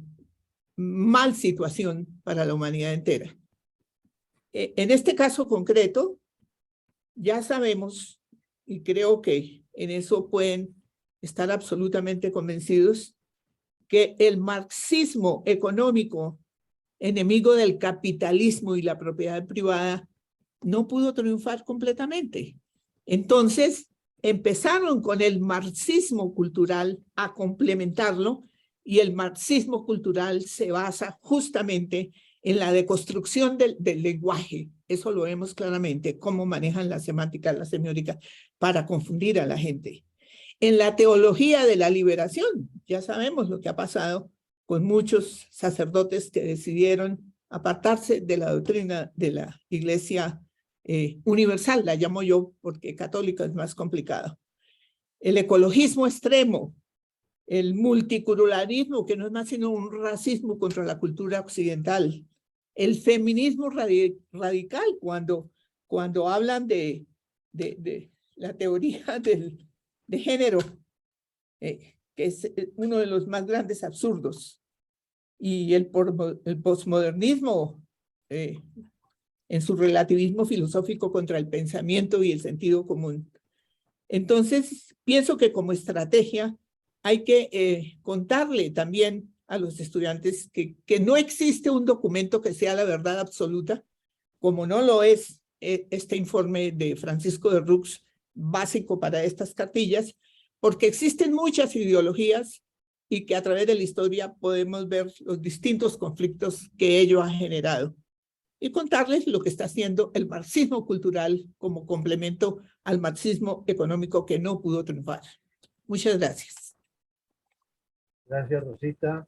mal situación para la humanidad entera. En este caso concreto, ya sabemos, y creo que en eso pueden estar absolutamente convencidos, que el marxismo económico, enemigo del capitalismo y la propiedad privada, no pudo triunfar completamente. Entonces, empezaron con el marxismo cultural a complementarlo, y el marxismo cultural se basa justamente en la deconstrucción del lenguaje. Eso lo vemos claramente, cómo manejan la semántica, la semiótica, para confundir a la gente. En la teología de la liberación, ya sabemos lo que ha pasado con muchos sacerdotes que decidieron apartarse de la doctrina de la Iglesia universal, la llamo yo, porque católica es más complicado. El ecologismo extremo, el multiculturalismo, que no es más sino un racismo contra la cultura occidental, el feminismo radical, cuando hablan de la teoría de género, que es uno de los más grandes absurdos, y el posmodernismo en su relativismo filosófico contra el pensamiento y el sentido común. Entonces, pienso que como estrategia hay que contarle también a los estudiantes que no existe un documento que sea la verdad absoluta, como no lo es este informe de Francisco de Rux, básico para estas cartillas, porque existen muchas ideologías y que a través de la historia podemos ver los distintos conflictos que ello ha generado. Y contarles lo que está haciendo el marxismo cultural como complemento al marxismo económico que no pudo triunfar. Muchas gracias. Gracias, Rosita.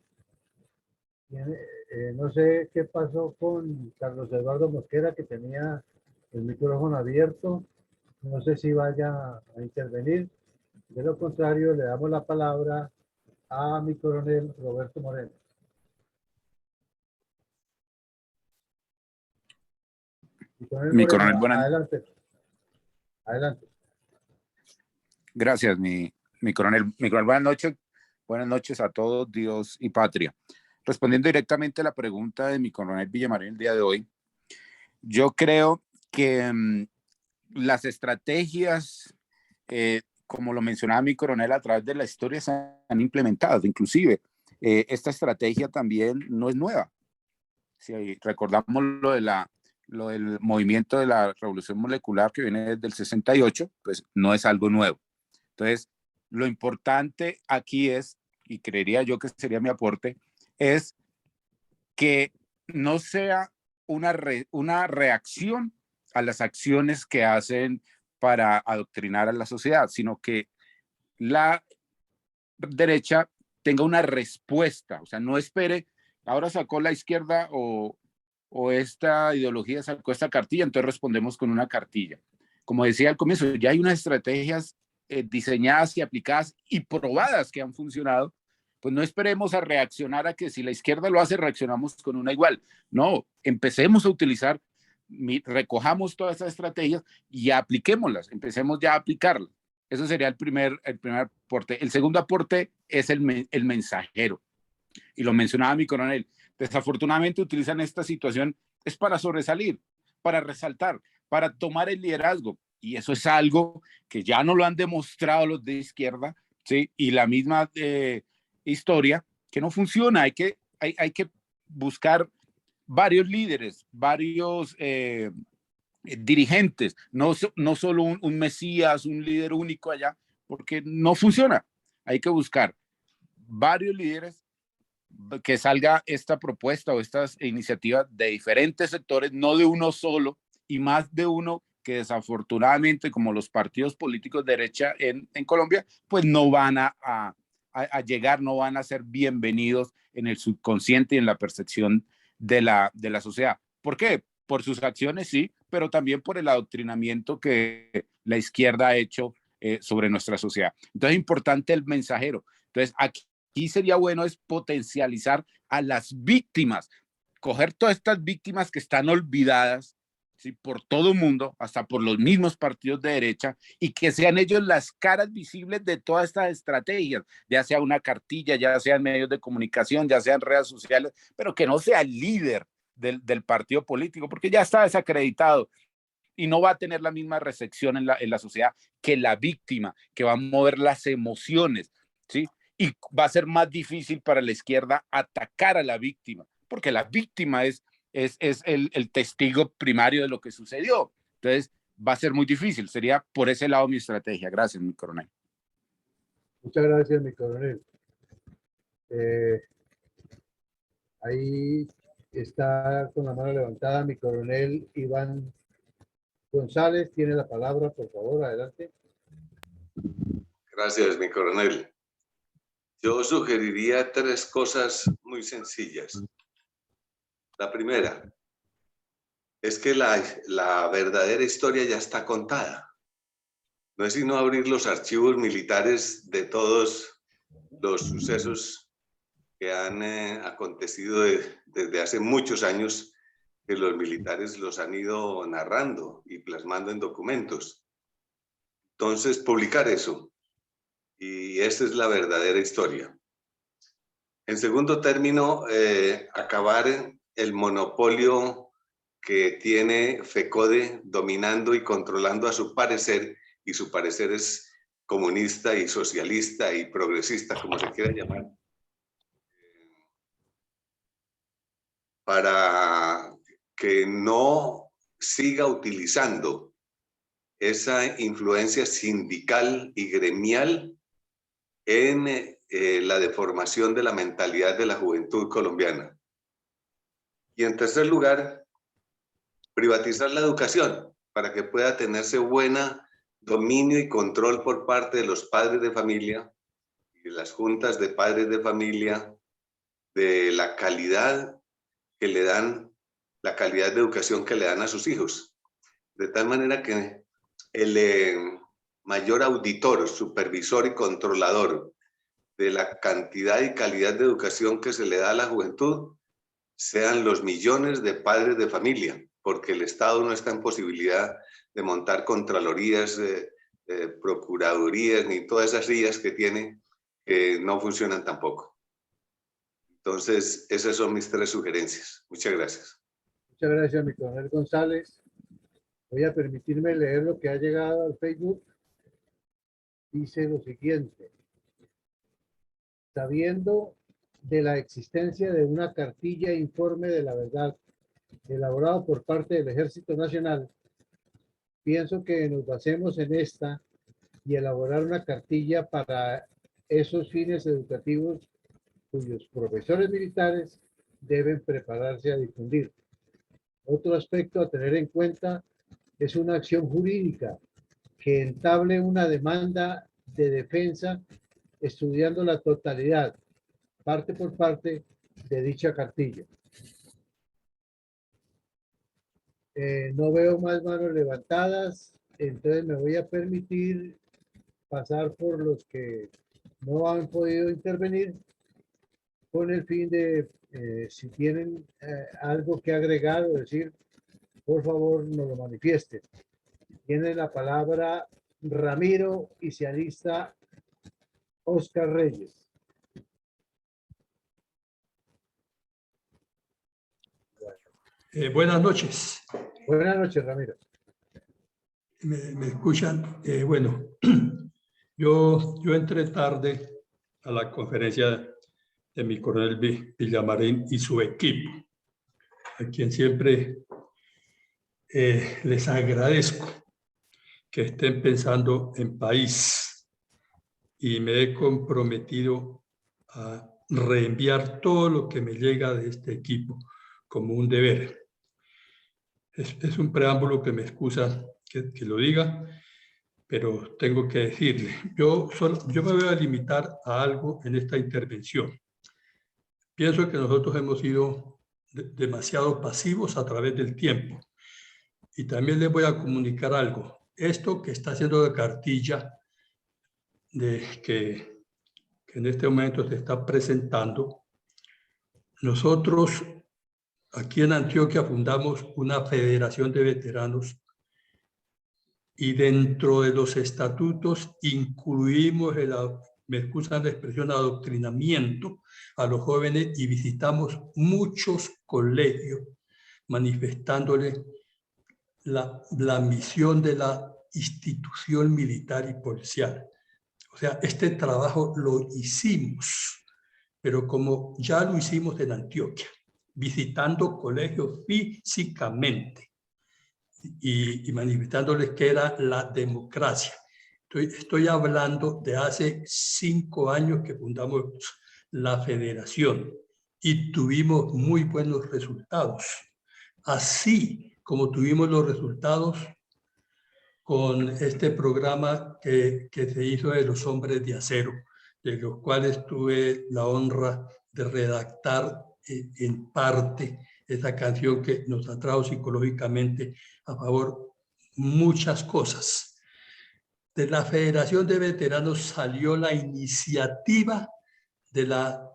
No sé qué pasó con Carlos Eduardo Mosquera, que tenía el micrófono abierto. No sé si vaya a intervenir. De lo contrario, le damos la palabra a mi coronel Roberto Moreno. Mi coronel, adelante. Adelante. Gracias, mi coronel. Mi coronel, buenas noches. Buenas noches a todos, Dios y patria. Respondiendo directamente a la pregunta de mi coronel Villamarín el día de hoy, yo creo que las estrategias, como lo mencionaba mi coronel, a través de la historia se han implementado. Inclusive, esta estrategia también no es nueva. Si recordamos lo del movimiento de la revolución molecular que viene desde el 68, pues no es algo nuevo. Entonces, lo importante aquí es, y creería yo que sería mi aporte, es que no sea una reacción a las acciones que hacen para adoctrinar a la sociedad, sino que la derecha tenga una respuesta, o sea, no espere, ahora sacó la izquierda o esta ideología sacó esta cartilla, entonces respondemos con una cartilla. Como decía al comienzo, ya hay unas estrategias diseñadas y aplicadas y probadas que han funcionado, pues no esperemos a reaccionar a que si la izquierda lo hace, reaccionamos con una igual. No, empecemos a utilizar, recojamos todas esas estrategias y apliquémoslas, empecemos ya a aplicarlas. Eso sería el primer aporte. El segundo aporte es el mensajero. Y lo mencionaba mi coronel. Desafortunadamente utilizan esta situación es para sobresalir, para resaltar, para tomar el liderazgo. Y eso es algo que ya no lo han demostrado los de izquierda, ¿sí? Y la misma historia, que no funciona. Hay que buscar varios líderes, varios dirigentes, no solo un mesías, un líder único allá, porque no funciona. Hay que buscar varios líderes, que salga esta propuesta o estas iniciativas de diferentes sectores, no de uno solo, y más de uno que desafortunadamente, como los partidos políticos de derecha en Colombia, pues no van a llegar, no van a ser bienvenidos en el subconsciente y en la percepción de la sociedad. ¿Por qué? Por sus acciones, sí, pero también por el adoctrinamiento que la izquierda ha hecho sobre nuestra sociedad. Entonces es importante el mensajero. Entonces aquí sería bueno es potencializar a las víctimas, coger todas estas víctimas que están olvidadas, ¿sí? Por todo el mundo, hasta por los mismos partidos de derecha, y que sean ellos las caras visibles de todas estas estrategias, ya sea una cartilla, ya sean medios de comunicación, ya sean redes sociales, pero que no sea el líder del partido político, porque ya está desacreditado y no va a tener la misma recepción en la sociedad que la víctima, que va a mover las emociones, ¿sí? Y va a ser más difícil para la izquierda atacar a la víctima, porque la víctima es el testigo primario de lo que sucedió. Entonces, va a ser muy difícil. Sería por ese lado mi estrategia. Gracias, mi coronel. Muchas gracias, mi coronel. Ahí está con la mano levantada mi coronel Iván González. Tiene la palabra, por favor, adelante. Gracias, mi coronel. Yo sugeriría 3 cosas muy sencillas. La primera es que la verdadera historia ya está contada. No es sino abrir los archivos militares de todos los sucesos que han acontecido desde hace muchos años, que los militares los han ido narrando y plasmando en documentos. Entonces, publicar eso. Y esa es la verdadera historia. En segundo término, acabar el monopolio que tiene FECODE dominando y controlando a su parecer, y su parecer es comunista y socialista y progresista, como se quiera llamar, para que no siga utilizando esa influencia sindical y gremial en la deformación de la mentalidad de la juventud colombiana. Y en tercer lugar, privatizar la educación para que pueda tenerse buena dominio y control por parte de los padres de familia y de las juntas de padres de familia de la calidad que le dan, la calidad de educación que le dan a sus hijos. De tal manera que el mayor auditor, supervisor y controlador de la cantidad y calidad de educación que se le da a la juventud sean los millones de padres de familia, porque el Estado no está en posibilidad de montar contralorías, procuradurías, ni todas esas sillas que tiene, que no funcionan tampoco. Entonces, esas son mis 3 sugerencias. Muchas gracias. Muchas gracias, mi coronel González. Voy a permitirme leer lo que ha llegado al Facebook. Dice lo siguiente: sabiendo de la existencia de una cartilla informe de la verdad elaborado por parte del Ejército Nacional, pienso que nos basemos en esta y elaborar una cartilla para esos fines educativos cuyos profesores militares deben prepararse a difundir. Otro aspecto a tener en cuenta es una acción jurídica que entable una demanda de defensa estudiando la totalidad, parte por parte, de dicha cartilla. No veo más manos levantadas, entonces me voy a permitir pasar por los que no han podido intervenir con el fin de, si tienen algo que agregar o decir, por favor, nos lo manifiesten. Tiene la palabra Ramiro y se alista Oscar Reyes. Buenas noches. Buenas noches, Ramiro. ¿Me escuchan? Bueno, yo entré tarde a la conferencia de mi coronel Villamarín y su equipo, a quien siempre les agradezco que estén pensando en país, y me he comprometido a reenviar todo lo que me llega de este equipo como un deber. Es un preámbulo que me excusa que lo diga, pero tengo que decirle, yo me voy a limitar a algo en esta intervención. Pienso que nosotros hemos sido demasiado pasivos a través del tiempo. Y también les voy a comunicar algo. Esto que está haciendo de cartilla, que en este momento se está presentando, nosotros aquí en Antioquia fundamos una federación de veteranos y dentro de los estatutos incluimos me excusan la expresión, adoctrinamiento a los jóvenes y visitamos muchos colegios manifestándole la misión de la institución militar y policial. O sea, este trabajo lo hicimos, pero como ya lo hicimos en Antioquia, visitando colegios físicamente y manifestándoles que era la democracia. Estoy hablando de hace 5 años que fundamos la federación y tuvimos muy buenos resultados. Así como tuvimos los resultados con este programa que se hizo de los hombres de acero, de los cuales tuve la honra de redactar en parte esa canción que nos atrajo psicológicamente a favor muchas cosas. De la Federación de Veteranos salió la iniciativa de la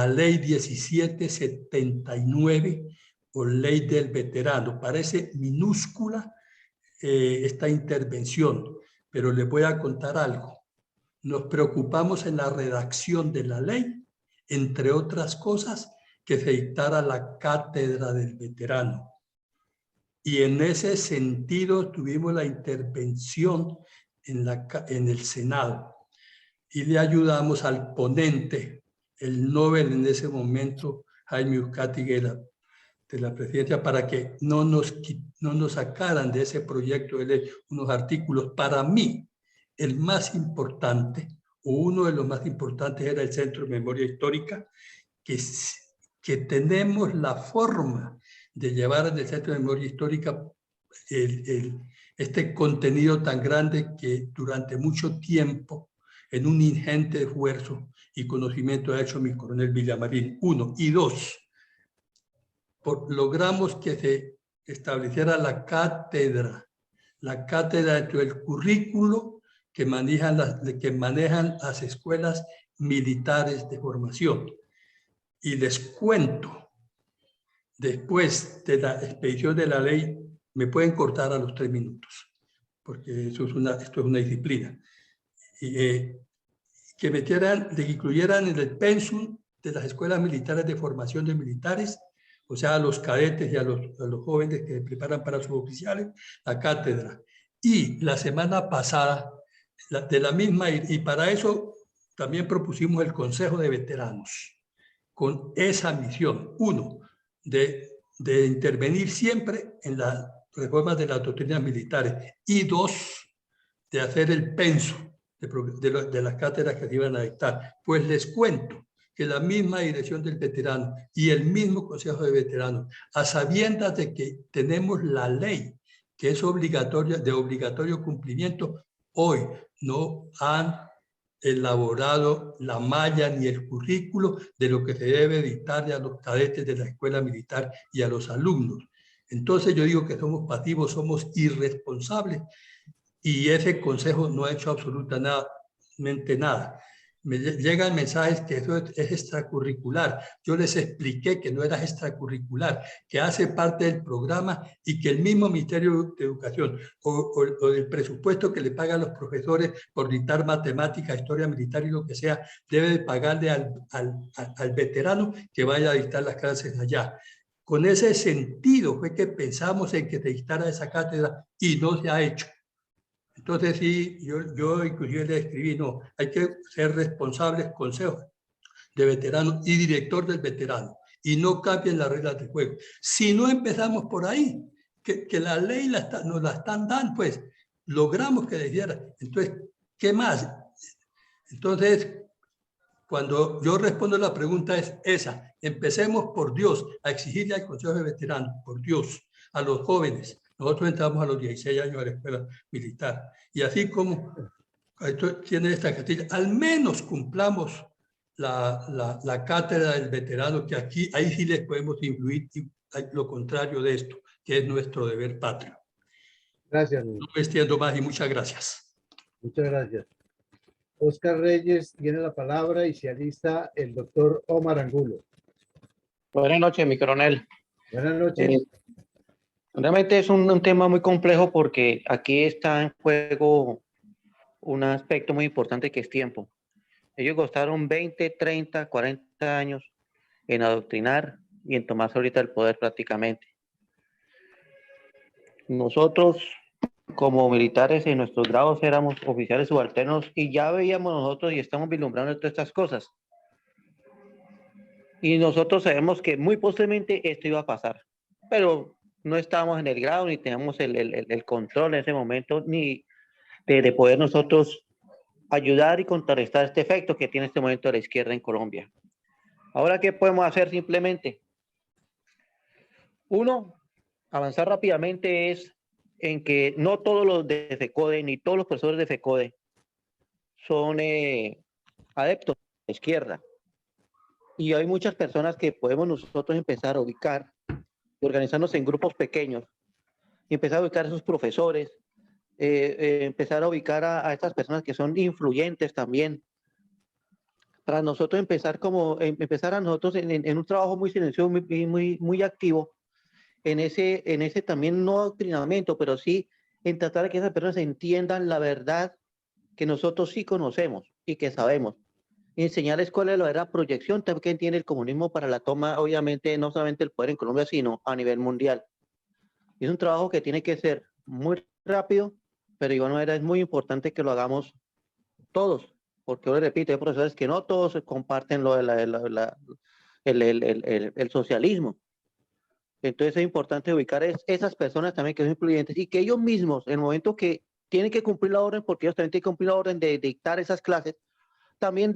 Ley 1779 o Ley del Veterano. Parece minúscula esta intervención, pero les voy a contar algo. Nos preocupamos en la redacción de la ley, entre otras cosas, que se dictara la cátedra del veterano. Y en ese sentido tuvimos la intervención en el Senado y le ayudamos al ponente, el Nobel en ese momento, Jaime Uzcategui, de la presidencia, para que no nos sacaran de ese proyecto de ley unos artículos. Para mí, el más importante, o uno de los más importantes, era el Centro de Memoria Histórica, que tenemos la forma de llevar en el Centro de Memoria Histórica este contenido tan grande que durante mucho tiempo, en un ingente esfuerzo y conocimiento, ha hecho mi coronel Villamarín. 1. Y 2, logramos que se estableciera la cátedra dentro del currículo que manejan las escuelas militares de formación. Y les cuento, después de la expedición de la ley, me pueden cortar a los 3 minutos, porque esto es una disciplina. Que incluyeran en el pensum de las escuelas militares de formación de militares, o sea, a los cadetes y a los jóvenes que se preparan para suboficiales, la cátedra. Y la semana pasada, de la misma, y para eso también propusimos el Consejo de Veteranos, con esa misión, 1, de intervenir siempre en las reformas de las doctrinas militares, y 2, de hacer el pensum de las cátedras que se iban a dictar. Pues les cuento que la misma dirección del veterano y el mismo Consejo de Veteranos, a sabiendas de que tenemos la ley que es obligatoria, de obligatorio cumplimiento, hoy no han elaborado la malla ni el currículo de lo que se debe dictarle a los cadetes de la escuela militar y a los alumnos. Entonces yo digo que somos pasivos, somos irresponsables, y ese consejo no ha hecho absolutamente nada. Me llegan mensajes que eso es extracurricular. Yo les expliqué que no era extracurricular, que hace parte del programa y que el mismo Ministerio de Educación o del presupuesto que le pagan a los profesores por dictar matemática, historia militar y lo que sea, debe de pagarle al veterano que vaya a dictar las clases allá. Con ese sentido fue que pensamos en que se dictara esa cátedra y no se ha hecho. Entonces sí, yo inclusive le escribí, no, hay que ser responsables, consejo de veteranos y director del veterano, y no cambien las reglas del juego. Si no empezamos por ahí, que la ley nos la están dando, pues logramos que dijera. Entonces, ¿qué más? Entonces, cuando yo respondo la pregunta es esa, empecemos por Dios a exigirle al Consejo de Veteranos, por Dios, a los jóvenes. Nosotros entramos a los 16 años a la escuela militar. Y así como esto tiene esta cartilla, al menos cumplamos la cátedra del veterano, que aquí, ahí sí les podemos influir, y lo contrario de esto, que es nuestro deber patrio. Gracias. No me extiendo más y muchas gracias. Muchas gracias. Oscar Reyes tiene la palabra y se alista el doctor Omar Angulo. Buenas noches, mi coronel. Buenas noches. Realmente es un tema muy complejo porque aquí está en juego un aspecto muy importante que es tiempo. Ellos gastaron 20, 30, 40 años en adoctrinar y en tomarse ahorita el poder prácticamente. Nosotros, como militares en nuestros grados, éramos oficiales subalternos y ya veíamos nosotros y estamos vislumbrando todas estas cosas. Y nosotros sabemos que muy posiblemente esto iba a pasar, pero no estábamos en el grado ni teníamos el control en ese momento ni de poder nosotros ayudar y contrarrestar este efecto que tiene este momento la izquierda en Colombia. Ahora, ¿qué podemos hacer simplemente? Uno, avanzar rápidamente es en que no todos los de FECODE ni todos los profesores de FECODE son adeptos a la izquierda. Y hay muchas personas que podemos nosotros empezar a ubicar, organizarnos en grupos pequeños, y empezar a ubicar a esos profesores, empezar a ubicar a estas personas que son influyentes también, para nosotros empezar empezar a nosotros en un trabajo muy silencioso, muy activo, en ese también no adoctrinamiento, pero sí en tratar de que esas personas entiendan la verdad que nosotros sí conocemos y que sabemos. Y enseñarles cuál es la verdadera proyección que tiene el comunismo para la toma, obviamente, no solamente el poder en Colombia, sino a nivel mundial. Y es un trabajo que tiene que ser muy rápido, pero de igual manera es muy importante que lo hagamos todos, porque yo les repito, hay profesores que no todos comparten lo de el socialismo. Entonces es importante ubicar esas personas también que son influyentes y que ellos mismos, en el momento que tienen que cumplir la orden, porque ellos también tienen que cumplir la orden de dictar esas clases, también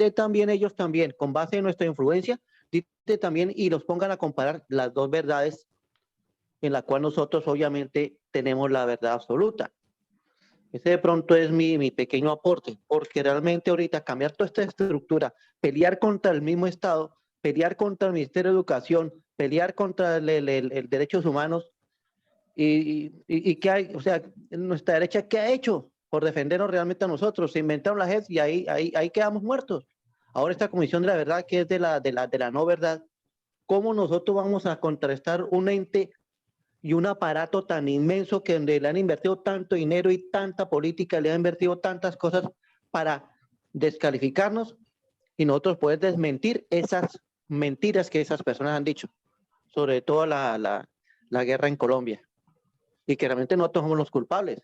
ellos también, con base en nuestra influencia, también y los pongan a comparar las dos verdades en la cual nosotros obviamente tenemos la verdad absoluta. Ese de pronto es mi pequeño aporte, porque realmente ahorita cambiar toda esta estructura, pelear contra el mismo Estado, pelear contra el Ministerio de Educación, pelear contra el derechos humanos, y ¿qué hay? O sea, nuestra derecha, ¿qué ha hecho por defendernos realmente a nosotros? Se inventaron la JEP y ahí quedamos muertos. Ahora esta Comisión de la Verdad, que es de la no verdad, ¿cómo nosotros vamos a contrarrestar un ente y un aparato tan inmenso que donde le han invertido tanto dinero y tanta política, le han invertido tantas cosas para descalificarnos y nosotros poder desmentir esas mentiras que esas personas han dicho, sobre todo la guerra en Colombia, y que realmente nosotros somos los culpables?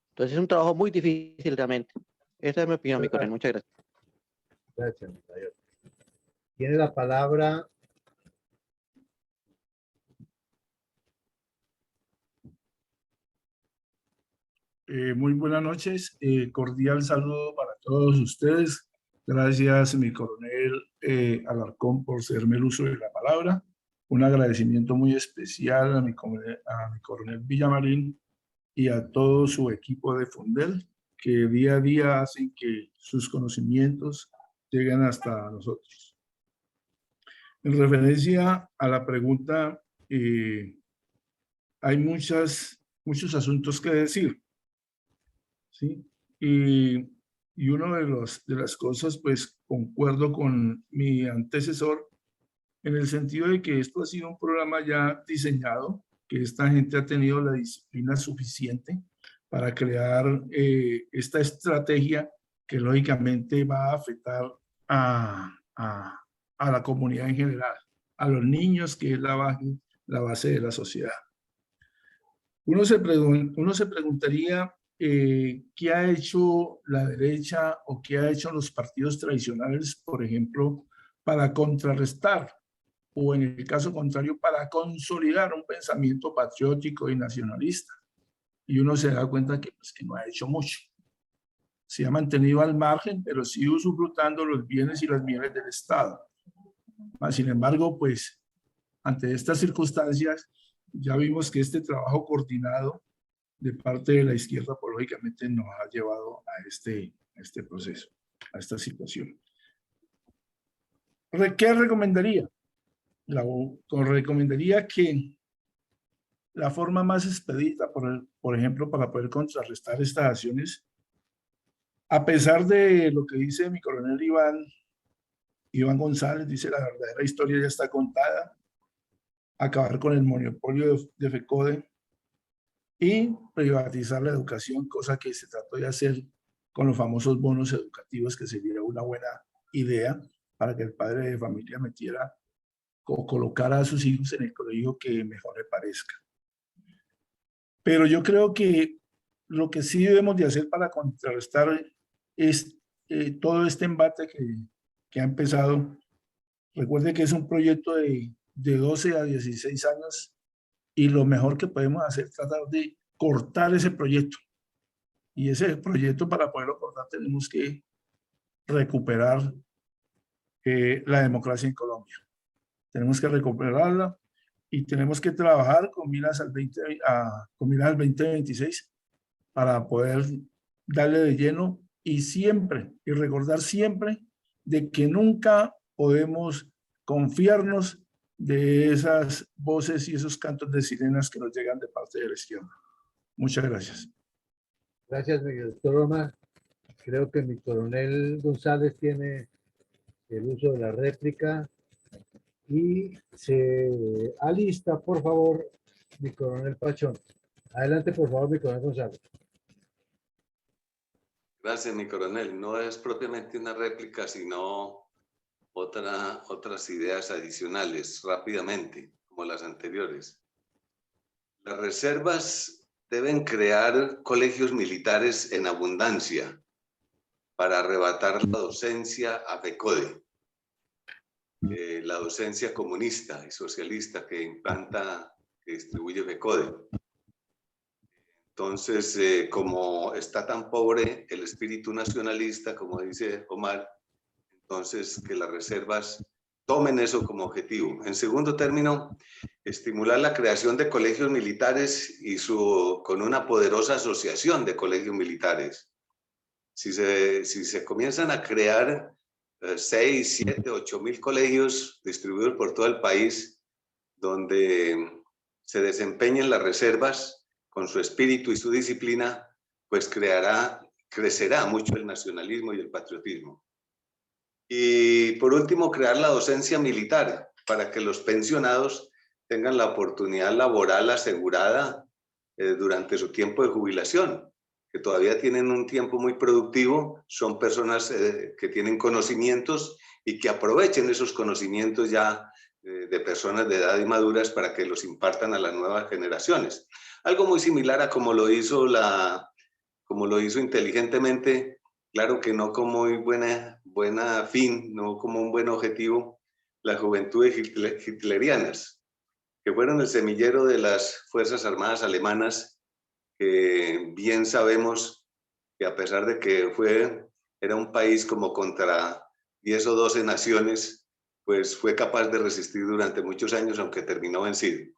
Entonces es un trabajo muy difícil realmente. Esa es mi opinión, mi coronel. Muchas gracias. Gracias, mayor. Tiene la palabra muy buenas noches, cordial saludo para todos ustedes. Gracias, mi coronel Alarcón, por cederme el uso de la palabra. Un agradecimiento muy especial a mi coronel Villamarín y a todo su equipo de Fundel, que día a día hacen que sus conocimientos lleguen hasta nosotros. En referencia a la pregunta, hay muchos asuntos que decir, ¿sí? Y una de las cosas, pues concuerdo con mi antecesor en el sentido de que esto ha sido un programa ya diseñado, que esta gente ha tenido la disciplina suficiente para crear esta estrategia que lógicamente va a afectar a la comunidad en general, a los niños, que es la base de la sociedad. Uno se preguntaría qué ha hecho la derecha o qué ha hecho los partidos tradicionales, por ejemplo, para contrarrestar o en el caso contrario para consolidar un pensamiento patriótico y nacionalista. Y uno se da cuenta que, pues, que no ha hecho mucho. Se ha mantenido al margen, pero sigue usufructando los bienes y las mieles del Estado. Sin embargo, pues, ante estas circunstancias, ya vimos que este trabajo coordinado de parte de la izquierda, pues, lógicamente nos ha llevado a este proceso, a esta situación. ¿Qué recomendaría? Recomendaría que la forma más expedita, por ejemplo, para poder contrarrestar estas acciones, a pesar de lo que dice mi coronel Iván González, dice la verdadera historia ya está contada, acabar con el monopolio de FECODE y privatizar la educación, cosa que se trató de hacer con los famosos bonos educativos, que sería una buena idea para que el padre de familia metiera o colocara a sus hijos en el colegio que mejor le parezca. Pero yo creo que lo que sí debemos de hacer para contrarrestar es todo este embate que ha empezado. Recuerde que es un proyecto de 12 a 16 años y lo mejor que podemos hacer es tratar de cortar ese proyecto. Y ese proyecto, para poderlo cortar, tenemos que recuperar la democracia en Colombia. Tenemos que recuperarla y tenemos que trabajar con miras al 2026 para poder darle de lleno y siempre, y recordar siempre de que nunca podemos confiarnos de esas voces y esos cantos de sirenas que nos llegan de parte de la izquierda. Muchas gracias. Gracias, mi doctor Omar. Creo que mi coronel González tiene el uso de la réplica y se alista, por favor, mi coronel Pachón. Adelante, por favor, mi coronel González. Gracias, mi coronel. No es propiamente una réplica, sino otras ideas adicionales, rápidamente, como las anteriores. Las reservas deben crear colegios militares en abundancia para arrebatar la docencia a FECODE, la docencia comunista y socialista que implanta, que distribuye FECODE. Entonces, como está tan pobre el espíritu nacionalista, como dice Omar, entonces que las reservas tomen eso como objetivo. En segundo término, estimular la creación de colegios militares y con una poderosa asociación de colegios militares. Si se comienzan a crear 6, 7, 8,000 colegios distribuidos por todo el país, donde se desempeñen las reservas con su espíritu y su disciplina, pues crecerá mucho el nacionalismo y el patriotismo. Y por último, crear la docencia militar para que los pensionados tengan la oportunidad laboral asegurada durante su tiempo de jubilación, que todavía tienen un tiempo muy productivo, son personas que tienen conocimientos y que aprovechen esos conocimientos ya de personas de edad y maduras para que los impartan a las nuevas generaciones. Algo muy similar a como lo hizo inteligentemente, claro que no como muy buena fin, no como un buen objetivo, las juventudes hitlerianas, que fueron el semillero de las Fuerzas Armadas alemanas, que bien sabemos que a pesar de que era un país como contra 10 o 12 naciones, pues fue capaz de resistir durante muchos años, aunque terminó vencido.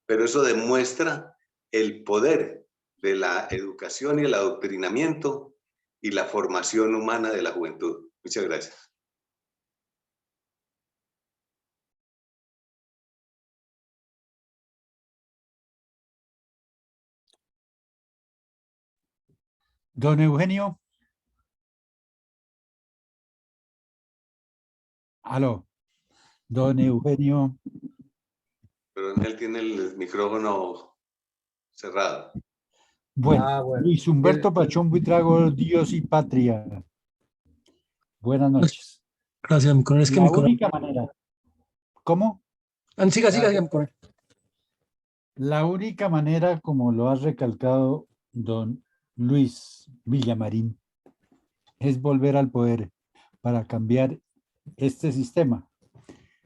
Pero eso demuestra el poder de la educación y el adoctrinamiento y la formación humana de la juventud. Muchas gracias. Don Eugenio. Aló. Don Eugenio. Pero él tiene el micrófono cerrado. Bueno, Luis Humberto Pachón Buitrago, Dios y Patria. Buenas noches. Gracias, mi coronel. Es que la única manera. ¿Cómo? Siga, mi coronel. La única manera, como lo ha recalcado don Luis Villamarín, es volver al poder para cambiar este sistema.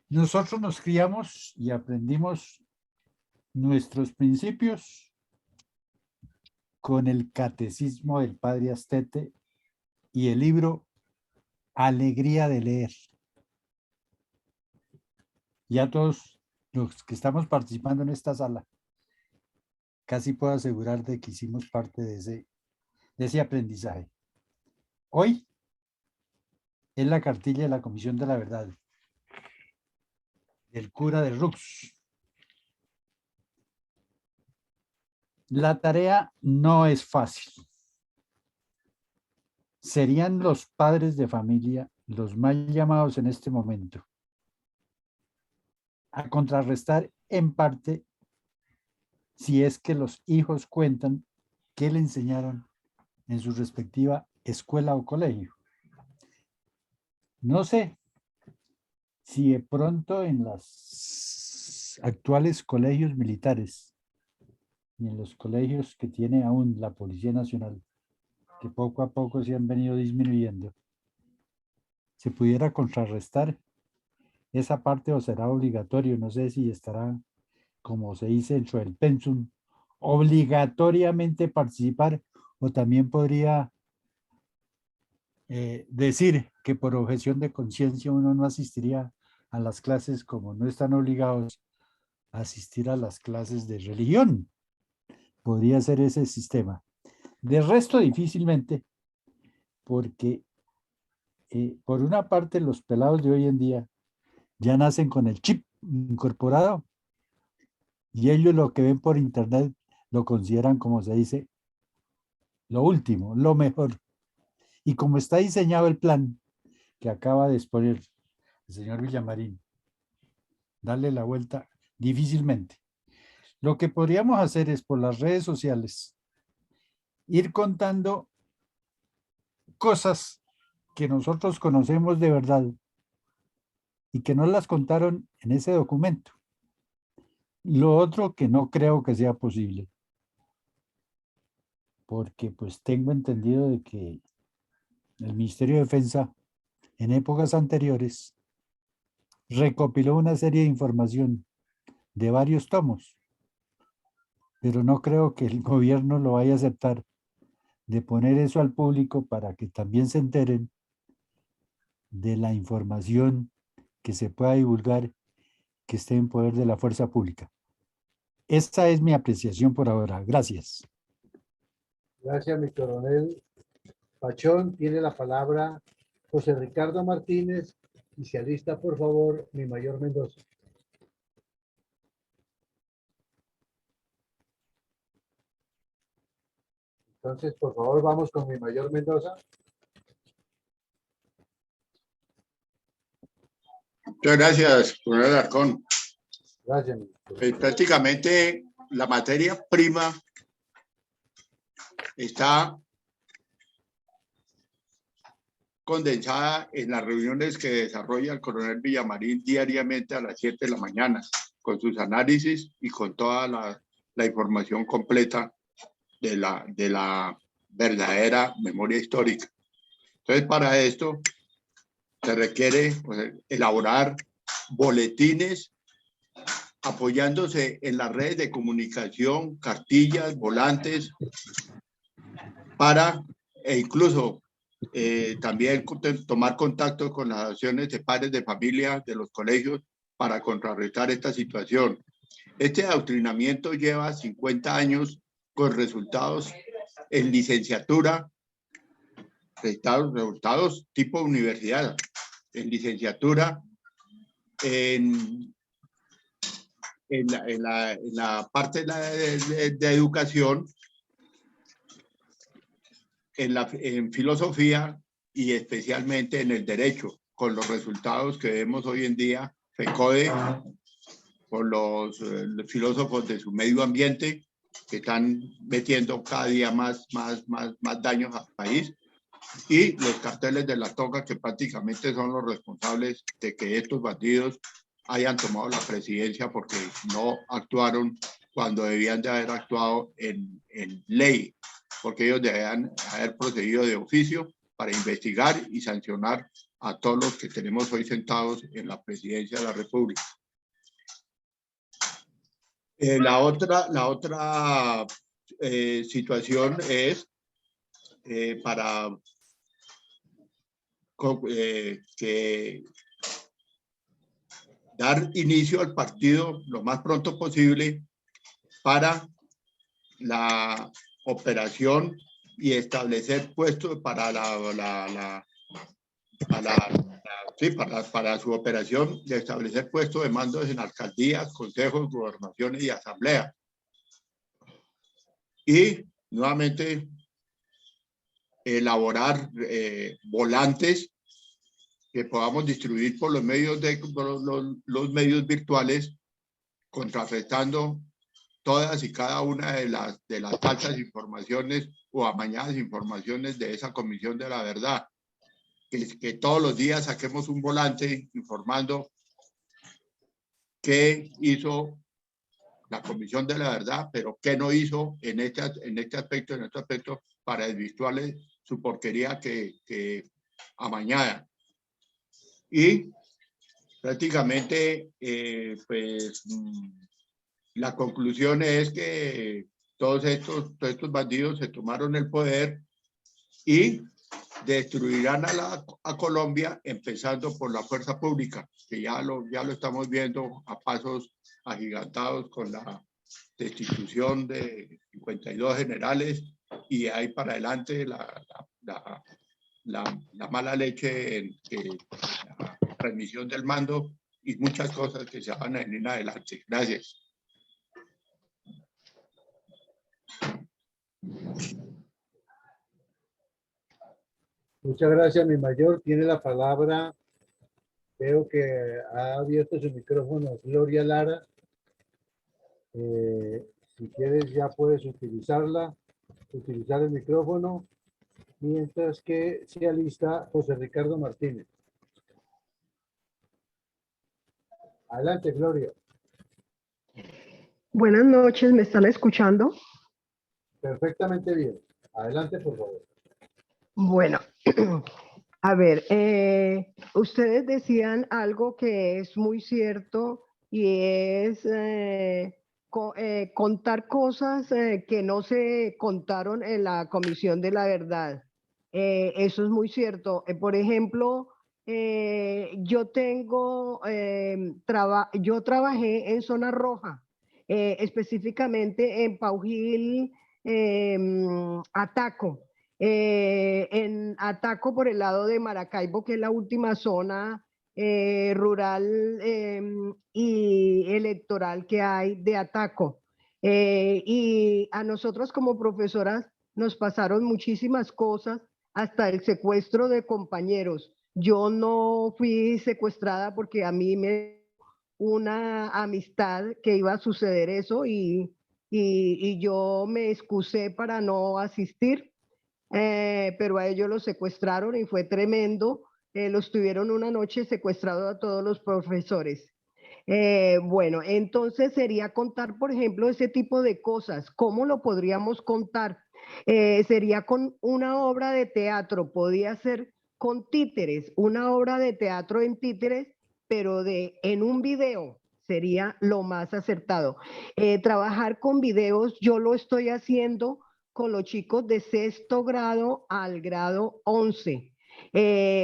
Nosotros nos criamos y aprendimos nuestros principios con el catecismo del padre Astete y el libro Alegría de leer. Ya todos los que estamos participando en esta sala, casi puedo asegurar de que hicimos parte de ese aprendizaje. Hoy es la cartilla de la Comisión de la Verdad, del cura de Rux. La tarea no es fácil. Serían los padres de familia los más llamados en este momento a contrarrestar en parte, si es que los hijos cuentan qué le enseñaron en su respectiva escuela o colegio. No sé si de pronto en los actuales colegios militares y en los colegios que tiene aún la Policía Nacional, que poco a poco se han venido disminuyendo, se pudiera contrarrestar esa parte o será obligatorio, no sé si estará, como se dice dentro del pensum, obligatoriamente participar, o también podría decir que por objeción de conciencia uno no asistiría a las clases como no están obligados a asistir a las clases de religión. Podría ser ese sistema. De resto, difícilmente, porque por una parte los pelados de hoy en día ya nacen con el chip incorporado y ellos lo que ven por internet lo consideran, como se dice, lo último, lo mejor. Y como está diseñado el plan que acaba de exponer el señor Villamarín, darle la vuelta difícilmente. Lo que podríamos hacer es por las redes sociales ir contando cosas que nosotros conocemos de verdad y que no las contaron en ese documento. Lo otro que no creo que sea posible, porque pues tengo entendido de que el Ministerio de Defensa en épocas anteriores recopiló una serie de información de varios tomos, pero no creo que el gobierno lo vaya a aceptar de poner eso al público para que también se enteren de la información que se pueda divulgar que esté en poder de la fuerza pública. Esta es mi apreciación por ahora. Gracias. Gracias, mi coronel Pachón. Tiene la palabra José Ricardo Martínez y se alista, por favor, mi mayor Mendoza. Entonces, por favor, vamos con mi mayor Mendoza. Muchas gracias, coronel Alarcón. Gracias. Prácticamente la materia prima está condensada en las reuniones que desarrolla el coronel Villamarín diariamente a las 7 de la mañana, con sus análisis y con toda la información completa de la verdadera memoria histórica. Entonces, para esto se requiere pues, elaborar boletines apoyándose en las redes de comunicación, cartillas, volantes, e incluso también tomar contacto con las asociaciones de padres de familia de los colegios para contrarrestar esta situación. Este adoctrinamiento lleva 50 años con resultados en licenciatura, resultados tipo universidad, en licenciatura, en la parte de educación, en filosofía y especialmente en el derecho, con los resultados que vemos hoy en día, FECODE, con los filósofos de su medio ambiente, que están metiendo cada día más daños al país, y los carteles de la toga, que prácticamente son los responsables de que estos bandidos hayan tomado la presidencia porque no actuaron cuando debían de haber actuado en ley, porque ellos debían haber procedido de oficio para investigar y sancionar a todos los que tenemos hoy sentados en la presidencia de la República. La otra situación es para que dar inicio al partido lo más pronto posible para la operación y establecer puestos para para su operación de establecer puestos de mandos en alcaldías, consejos, gobernaciones y asambleas. Y nuevamente elaborar volantes que podamos distribuir por los medios los medios virtuales contrarrestando todas y cada una de las falsas informaciones o amañadas informaciones de esa Comisión de la Verdad. Que todos los días saquemos un volante informando qué hizo la Comisión de la Verdad, pero qué no hizo en este aspecto para desvirtuarle su porquería que amañada. Y prácticamente, pues, la conclusión es que todos estos bandidos se tomaron el poder y destruirán a Colombia, empezando por la fuerza pública, que ya lo estamos viendo a pasos agigantados con la destitución de 52 generales, y ahí para adelante la mala leche en la transmisión del mando y muchas cosas que se van a venir adelante. Gracias. Muchas gracias, mi mayor. Tiene la palabra, veo que ha abierto su micrófono Gloria Lara. Si quieres ya puedes utilizar el micrófono, mientras que se alista José Ricardo Martínez. Adelante, Gloria. Buenas noches, ¿me están escuchando? Perfectamente bien. Adelante, por favor. Bueno, a ver, ustedes decían algo que es muy cierto y es contar cosas que no se contaron en la Comisión de la Verdad. Eso es muy cierto. Por ejemplo, yo trabajé en zona roja, específicamente en Paujil, Ataco. En Ataco por el lado de Maracaibo, que es la última zona rural y electoral que hay de Ataco. Y a nosotros como profesoras nos pasaron muchísimas cosas, hasta el secuestro de compañeros. Yo no fui secuestrada porque a mí me una amistad que iba a suceder eso y yo me excusé para no asistir. Pero a ellos los secuestraron y fue tremendo. Los tuvieron una noche secuestrado a todos los profesores. Bueno, entonces sería contar, por ejemplo, ese tipo de cosas. ¿Cómo lo podríamos contar? Sería con una obra de teatro, podía ser con títeres, una obra de teatro en títeres, pero en un video sería lo más acertado. Trabajar con videos, yo lo estoy haciendo con los chicos de 6º grado al grado 11.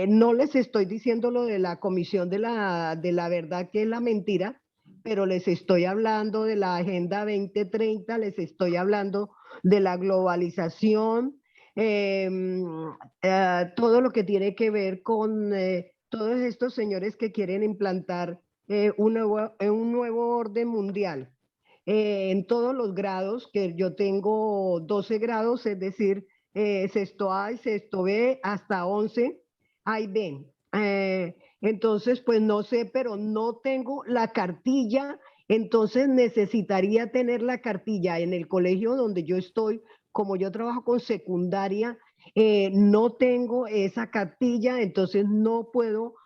No les estoy diciendo lo de la Comisión de la Verdad, que es la mentira, pero les estoy hablando de la Agenda 2030, les estoy hablando de la globalización, todo lo que tiene que ver con todos estos señores que quieren implantar un nuevo orden mundial. En todos los grados, que yo tengo 12 grados, es decir, sexto A y sexto B hasta 11, A y B. Entonces, pues no sé, pero no tengo la cartilla, entonces necesitaría tener la cartilla en el colegio donde yo estoy. Como yo trabajo con secundaria, no tengo esa cartilla, entonces no puedo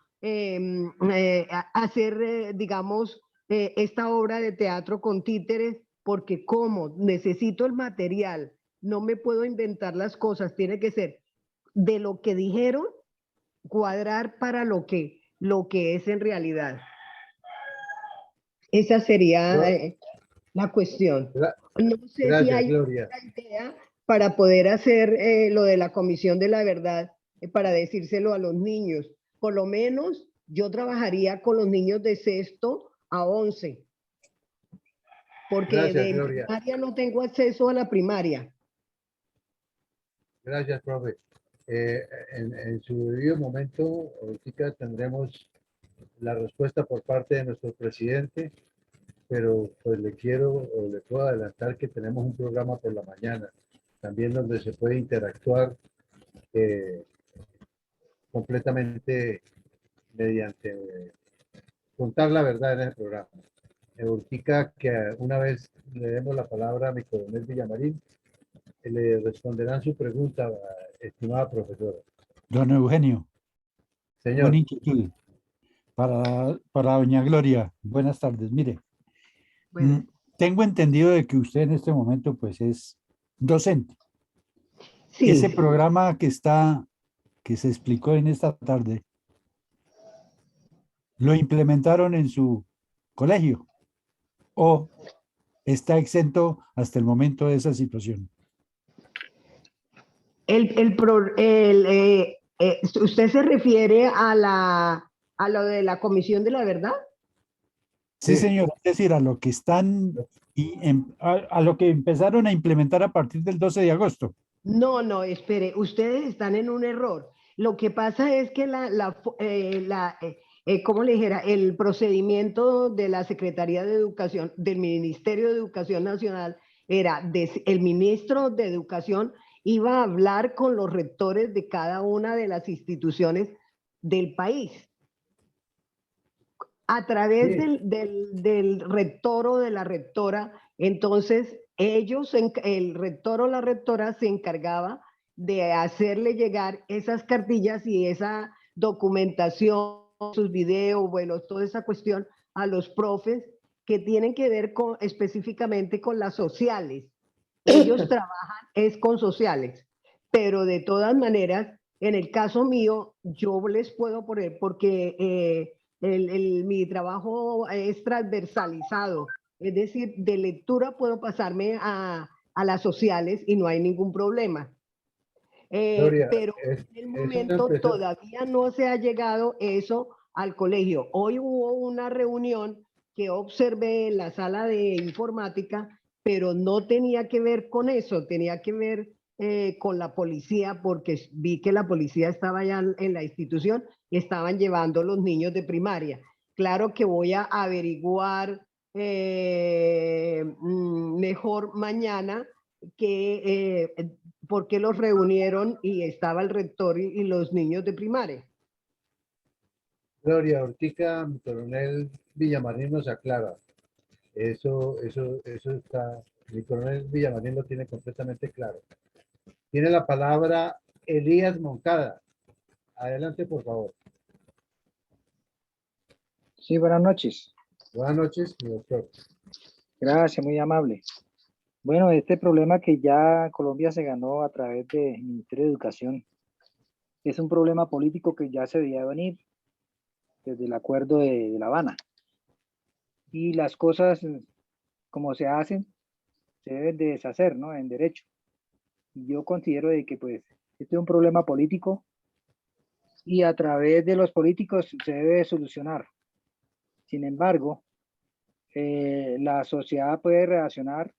hacer, digamos, esta obra de teatro con títeres, porque como necesito el material, no me puedo inventar las cosas, tiene que ser de lo que dijeron, cuadrar para lo que es en realidad. Esa sería la cuestión. No sé Gracias, si hay Gloria. una idea para poder hacer lo de la Comisión de la Verdad, para decírselo a los niños. Por lo menos yo trabajaría con los niños de 6º a 11, porque Gracias, de Gloria. primaria no tengo acceso a la primaria. Gracias, profe. En su debido momento, ahorita tendremos la respuesta por parte de nuestro presidente, pero pues le puedo adelantar que tenemos un programa por la mañana, también donde se puede interactuar completamente mediante contar la verdad en el programa. Urtica, que una vez le demos la palabra a mi coronel Villamarín, le responderán su pregunta, estimada profesora. Don Eugenio, Señor. buena inquietud. Para doña Gloria, buenas tardes. Mire, tengo entendido de que usted en este momento pues es docente. Sí. Ese programa que se explicó en esta tarde, ¿lo implementaron en su colegio o está exento hasta el momento de esa situación? ¿Usted se refiere a lo de la Comisión de la Verdad? Sí, señor, es decir, a lo que están a lo que empezaron a implementar a partir del 12 de agosto. No, espere, ustedes están en un error. Lo que pasa es que ¿cómo le dijera? El procedimiento de la Secretaría de Educación, del Ministerio de Educación Nacional, era el ministro de Educación iba a hablar con los rectores de cada una de las instituciones del país. A través del rector o de la rectora, entonces el rector o la rectora se encargaba de hacerle llegar esas cartillas y esa documentación, sus videos, bueno, toda esa cuestión a los profes que tienen que ver específicamente con las sociales. Ellos trabajan con sociales, pero de todas maneras, en el caso mío, yo les puedo poner, porque mi trabajo es transversalizado, es decir, de lectura puedo pasarme a las sociales y no hay ningún problema. Gloria, pero en el momento todavía no se ha llegado eso al colegio. Hoy hubo una reunión que observé en la sala de informática, pero no tenía que ver con eso, tenía que ver con la policía, porque vi que la policía estaba ya en la institución y estaban llevando los niños de primaria. Claro que voy a averiguar mejor mañana por qué los reunieron y estaba el rector y los niños de primaria. Gloria Urtica, mi coronel Villamarín nos aclara. Eso está, mi coronel Villamarín lo tiene completamente claro. Tiene la palabra Elías Moncada. Adelante, por favor. Sí, buenas noches. Buenas noches, mi doctor. Gracias, muy amable. Bueno, este problema que ya Colombia se ganó a través del Ministerio de Educación es un problema político que ya se veía venir desde el acuerdo de La Habana. Y las cosas, como se hacen, se deben de deshacer, ¿no? En derecho. Y yo considero de que, pues, este es un problema político y a través de los políticos se debe solucionar. Sin embargo, la sociedad puede reaccionar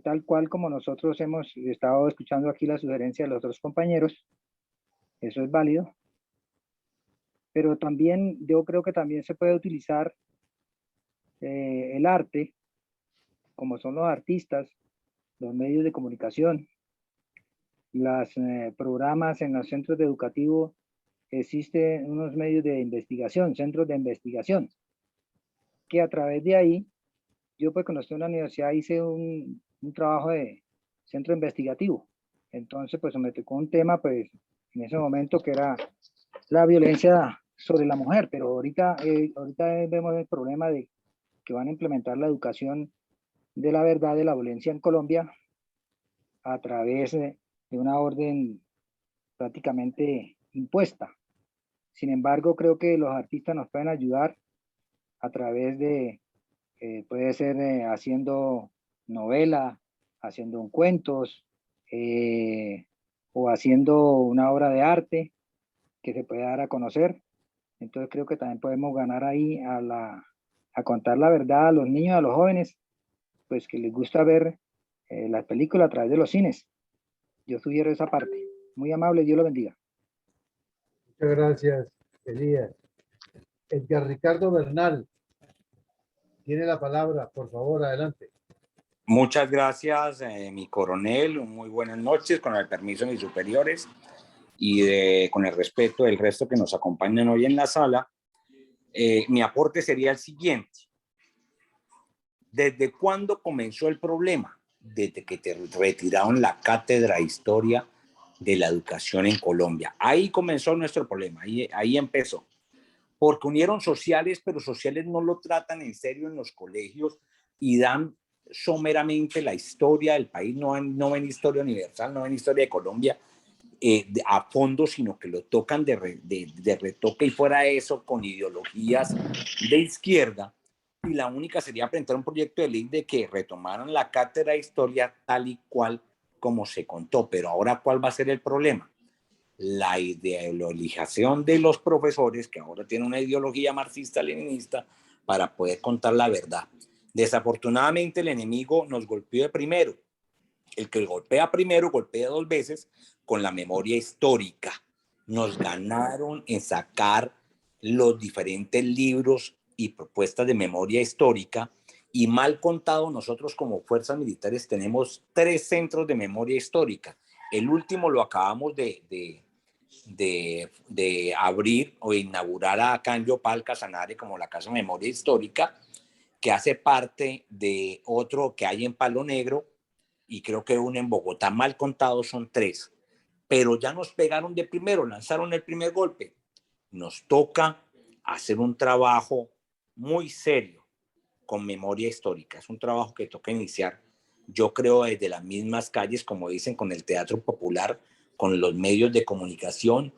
tal cual como nosotros hemos estado escuchando aquí la sugerencia de los otros compañeros. Eso es válido. Pero también, yo creo que también se puede utilizar el arte, como son los artistas, los medios de comunicación, los programas en los centros educativos. Existen unos medios de investigación, centros de investigación, que a través de ahí, yo pues cuando estuve en la universidad hice un trabajo de centro investigativo. Entonces pues me tocó un tema pues en ese momento que era la violencia sobre la mujer, pero ahorita vemos el problema de que van a implementar la educación de la verdad de la violencia en Colombia a través de una orden prácticamente impuesta. Sin embargo, creo que los artistas nos pueden ayudar a través de, puede ser haciendo novela, haciendo cuentos, o haciendo una obra de arte que se pueda dar a conocer. Entonces creo que también podemos ganar ahí a contar la verdad a los niños, a los jóvenes, pues que les gusta ver las películas a través de los cines. Yo sugiero esa parte. Muy amable, Dios lo bendiga. Muchas gracias, Elías. Edgar Ricardo Bernal tiene la palabra, por favor, adelante. Muchas gracias, mi coronel. Muy buenas noches, con el permiso de mis superiores y con el respeto del resto que nos acompañan hoy en la sala. Mi aporte sería el siguiente. ¿Desde cuándo comenzó el problema? Desde que te retiraron la cátedra de historia de la educación en Colombia. Ahí comenzó nuestro problema, ahí empezó. Porque unieron sociales, pero sociales no lo tratan en serio en los colegios y dan someramente la historia del país, no ven historia universal, no ven historia de Colombia a fondo, sino que lo tocan de retoque y fuera de eso con ideologías de izquierda. Y la única sería presentar un proyecto de ley de que retomaran la cátedra de historia tal y cual como se contó. Pero ahora, ¿cuál va a ser el problema? La ideologización de los profesores, que ahora tienen una ideología marxista-leninista, para poder contar la verdad. Desafortunadamente, el enemigo nos golpeó de primero. El que golpea primero, golpea dos veces con la memoria histórica. Nos ganaron en sacar los diferentes libros y propuestas de memoria histórica, y mal contado, nosotros como fuerzas militares tenemos 3 centros de memoria histórica. El último lo acabamos de abrir o inaugurar acá en Yopal, Casanare, como la Casa de Memoria Histórica, que hace parte de otro que hay en Palo Negro, y creo que uno en Bogotá. Mal contado son 3, pero ya nos pegaron de primero, lanzaron el primer golpe. Nos toca hacer un trabajo muy serio con memoria histórica. Es un trabajo que toca iniciar, yo creo, desde las mismas calles, como dicen, con el teatro popular, con los medios de comunicación,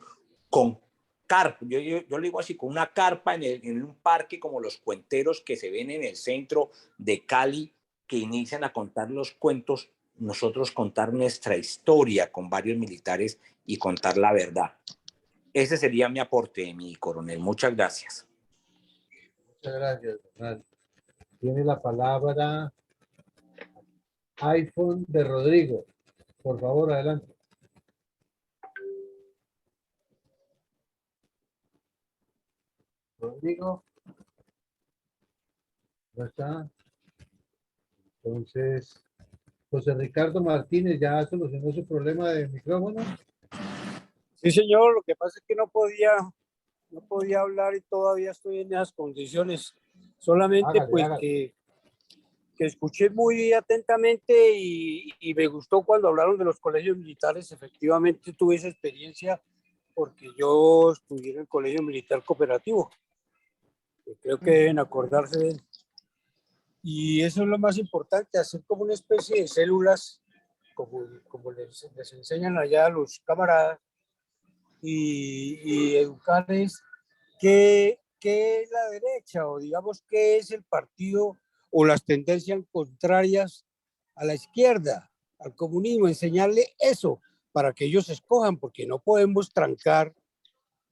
con carpa. Yo le digo así, con una carpa en un parque como los cuenteros que se ven en el centro de Cali, que inician a contar los cuentos. Nosotros contar nuestra historia con varios militares y contar la verdad. Ese sería mi aporte, mi coronel. Muchas gracias. Muchas gracias, Ronald. Tiene la palabra iPhone de Rodrigo. Por favor, adelante. Rodrigo. ¿No está? Entonces, José Ricardo Martínez, ¿ya solucionó su problema de micrófono? Sí, señor, lo que pasa es que no podía hablar y todavía estoy en esas condiciones. Solamente Hágale, pues hágale. que escuché muy atentamente y me gustó cuando hablaron de los colegios militares. Efectivamente tuve esa experiencia porque yo estudié en el Colegio Militar Cooperativo. Creo que deben acordarse de él. Y eso es lo más importante, hacer como una especie de células, como les enseñan allá a los camaradas, y educarles qué es la derecha, o digamos qué es el partido o las tendencias contrarias a la izquierda, al comunismo, enseñarle eso para que ellos escojan, porque no podemos trancar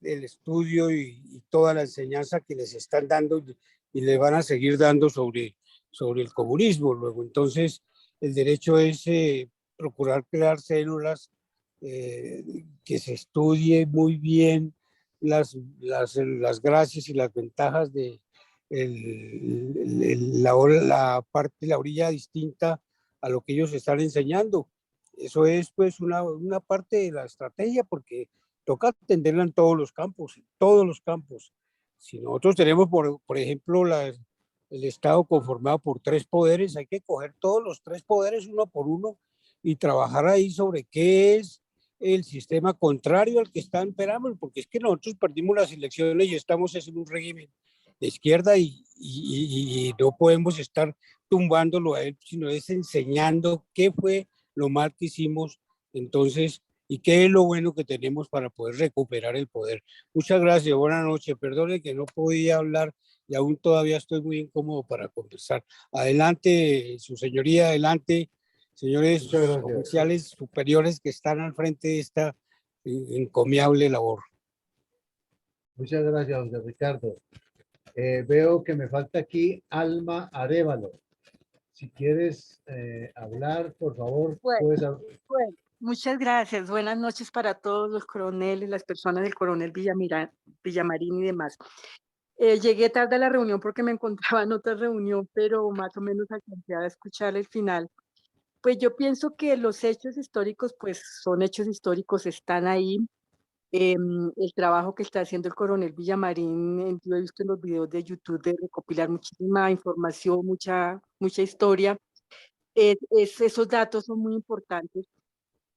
el estudio y toda la enseñanza que les están dando y le van a seguir dando sobre el comunismo. Luego, entonces, el derecho es procurar crear células que se estudie muy bien las gracias y las ventajas de la orilla distinta a lo que ellos están enseñando. Eso es pues una parte de la estrategia, porque toca atenderla en todos los campos, Si nosotros tenemos, por ejemplo, el Estado conformado por 3 poderes, hay que coger todos los 3 poderes uno por uno y trabajar ahí sobre qué es el sistema contrario al que está imperando, porque es que nosotros perdimos las elecciones y estamos en un régimen de izquierda y no podemos estar tumbándolo a él, sino es enseñando qué fue lo mal que hicimos, entonces, y qué es lo bueno que tenemos para poder recuperar el poder. Muchas gracias, buenas noches. Perdone que no podía hablar y aún todavía estoy muy incómodo para conversar. Adelante, su señoría, adelante, señores oficiales superiores que están al frente de esta encomiable labor. Muchas gracias, José Ricardo. Veo que me falta aquí Alma Arévalo. Si quieres hablar, por favor, puedes hablar. Bueno, muchas gracias. Buenas noches para todos los coroneles, las personas del coronel Villamarín y demás. Llegué tarde a la reunión porque me encontraba en otra reunión, pero más o menos alcancé a escuchar el final. Pues yo pienso que los hechos históricos, pues son hechos históricos, están ahí. El trabajo que está haciendo el coronel Villamarín, lo he visto en los videos de YouTube, de recopilar muchísima información, mucha historia. Esos datos son muy importantes.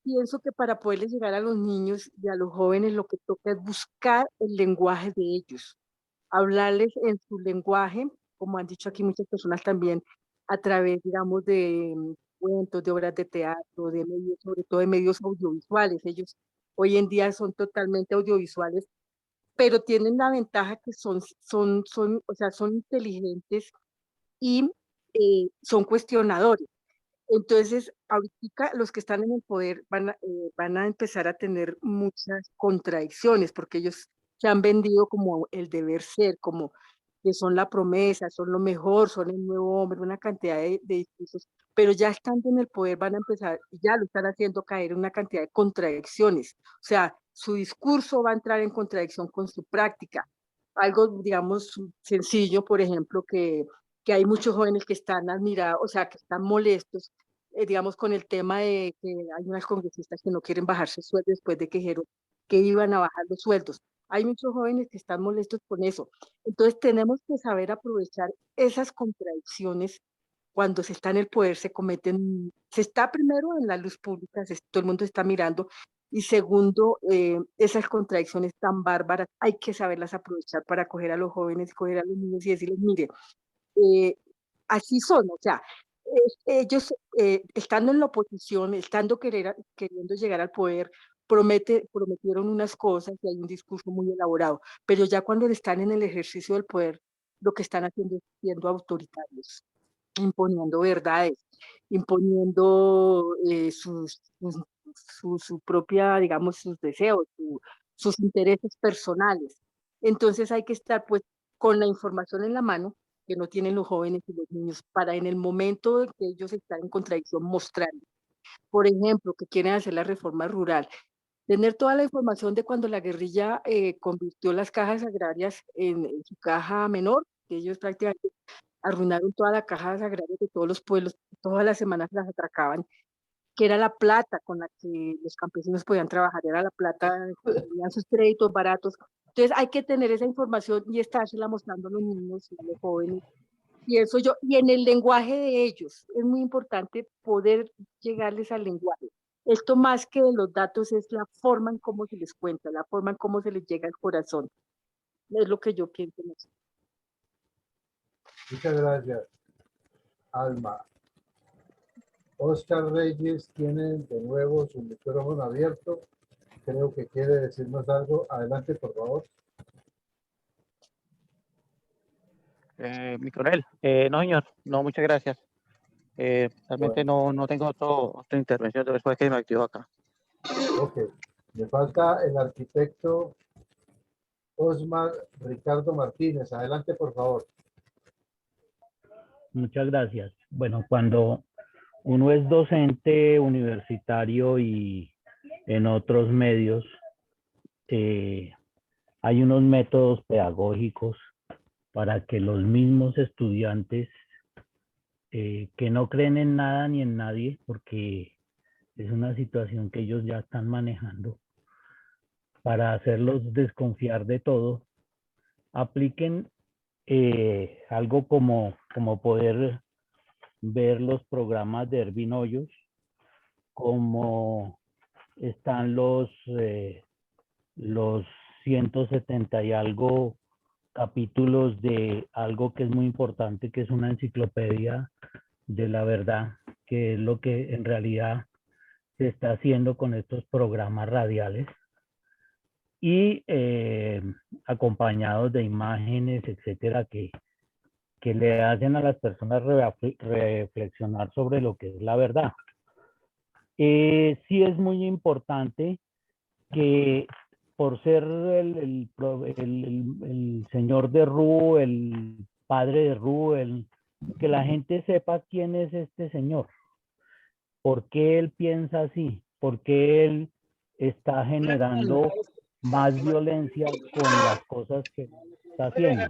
Pienso que para poderles llegar a los niños y a los jóvenes lo que toca es buscar el lenguaje de ellos, hablarles en su lenguaje, como han dicho aquí muchas personas también, a través, digamos, de cuentos, de obras de teatro, de medios, sobre todo de medios audiovisuales. Ellos hoy en día son totalmente audiovisuales, pero tienen la ventaja que o sea, son inteligentes y son cuestionadores. Entonces, ahorita los que están en el poder van a empezar a tener muchas contradicciones, porque ellos se han vendido como el deber ser, como que son la promesa, son lo mejor, son el nuevo hombre, una cantidad de discursos, pero ya estando en el poder van a empezar, y ya lo están haciendo caer en una cantidad de contradicciones. O sea, su discurso va a entrar en contradicción con su práctica. Algo, digamos, sencillo, por ejemplo, que hay muchos jóvenes que están admirados, o sea, que están molestos, digamos, con el tema de que hay unas congresistas que no quieren bajarse sueldos después de que dijeron que iban a bajar los sueldos. Hay muchos jóvenes que están molestos con eso. Entonces, tenemos que saber aprovechar esas contradicciones cuando se está en el poder, se está primero en la luz pública, todo el mundo está mirando, y segundo, esas contradicciones tan bárbaras, hay que saberlas aprovechar para coger a los jóvenes, coger a los niños y decirles, mire, así son, o sea, ellos estando en la oposición, queriendo llegar al poder, prometieron unas cosas y hay un discurso muy elaborado, pero ya cuando están en el ejercicio del poder, lo que están haciendo es siendo autoritarios, imponiendo verdades, imponiendo su propia, digamos, sus deseos, sus intereses personales. Entonces hay que estar pues con la información en la mano que no tienen los jóvenes y los niños, para en el momento en que ellos están en contradicción mostrarles. Por ejemplo, que quieren hacer la reforma rural, tener toda la información de cuando la guerrilla convirtió las cajas agrarias en su caja menor, que ellos prácticamente arruinaron todas las cajas agrarias de todos los pueblos, todas las semanas las atracaban, que era la plata con la que los campesinos podían trabajar, era la plata, tenían sus créditos baratos. Entonces hay que tener esa información y estársela mostrando a los niños y a los jóvenes. Y en el lenguaje de ellos, es muy importante poder llegarles al lenguaje. Esto más que de los datos es la forma en cómo se les cuenta, la forma en cómo se les llega al corazón. Es lo que yo pienso en eso. Muchas gracias, Alma. Oscar Reyes tiene de nuevo su micrófono abierto. Creo que quiere decirnos algo. Adelante, por favor. Mi coronel, no señor, no, muchas gracias. Realmente no tengo otra intervención después que me activo acá. Ok, me falta el arquitecto Osmar Ricardo Martínez. Adelante, por favor. Muchas gracias. Bueno, cuando uno es docente universitario y en otros medios, hay unos métodos pedagógicos para que los mismos estudiantes que no creen en nada ni en nadie, porque es una situación que ellos ya están manejando, para hacerlos desconfiar de todo, apliquen algo como poder ver los programas de Ervin Hoyos, como están los 170 y algo capítulos de algo que es muy importante, que es una enciclopedia de la verdad, que es lo que en realidad se está haciendo con estos programas radiales, y acompañados de imágenes, etcétera, que le hacen a las personas reflexionar sobre lo que es la verdad. Sí es muy importante que por ser el señor de Ru, el padre de Ru, que la gente sepa quién es este señor, por qué él piensa así, por qué él está generando más violencia con las cosas que está haciendo,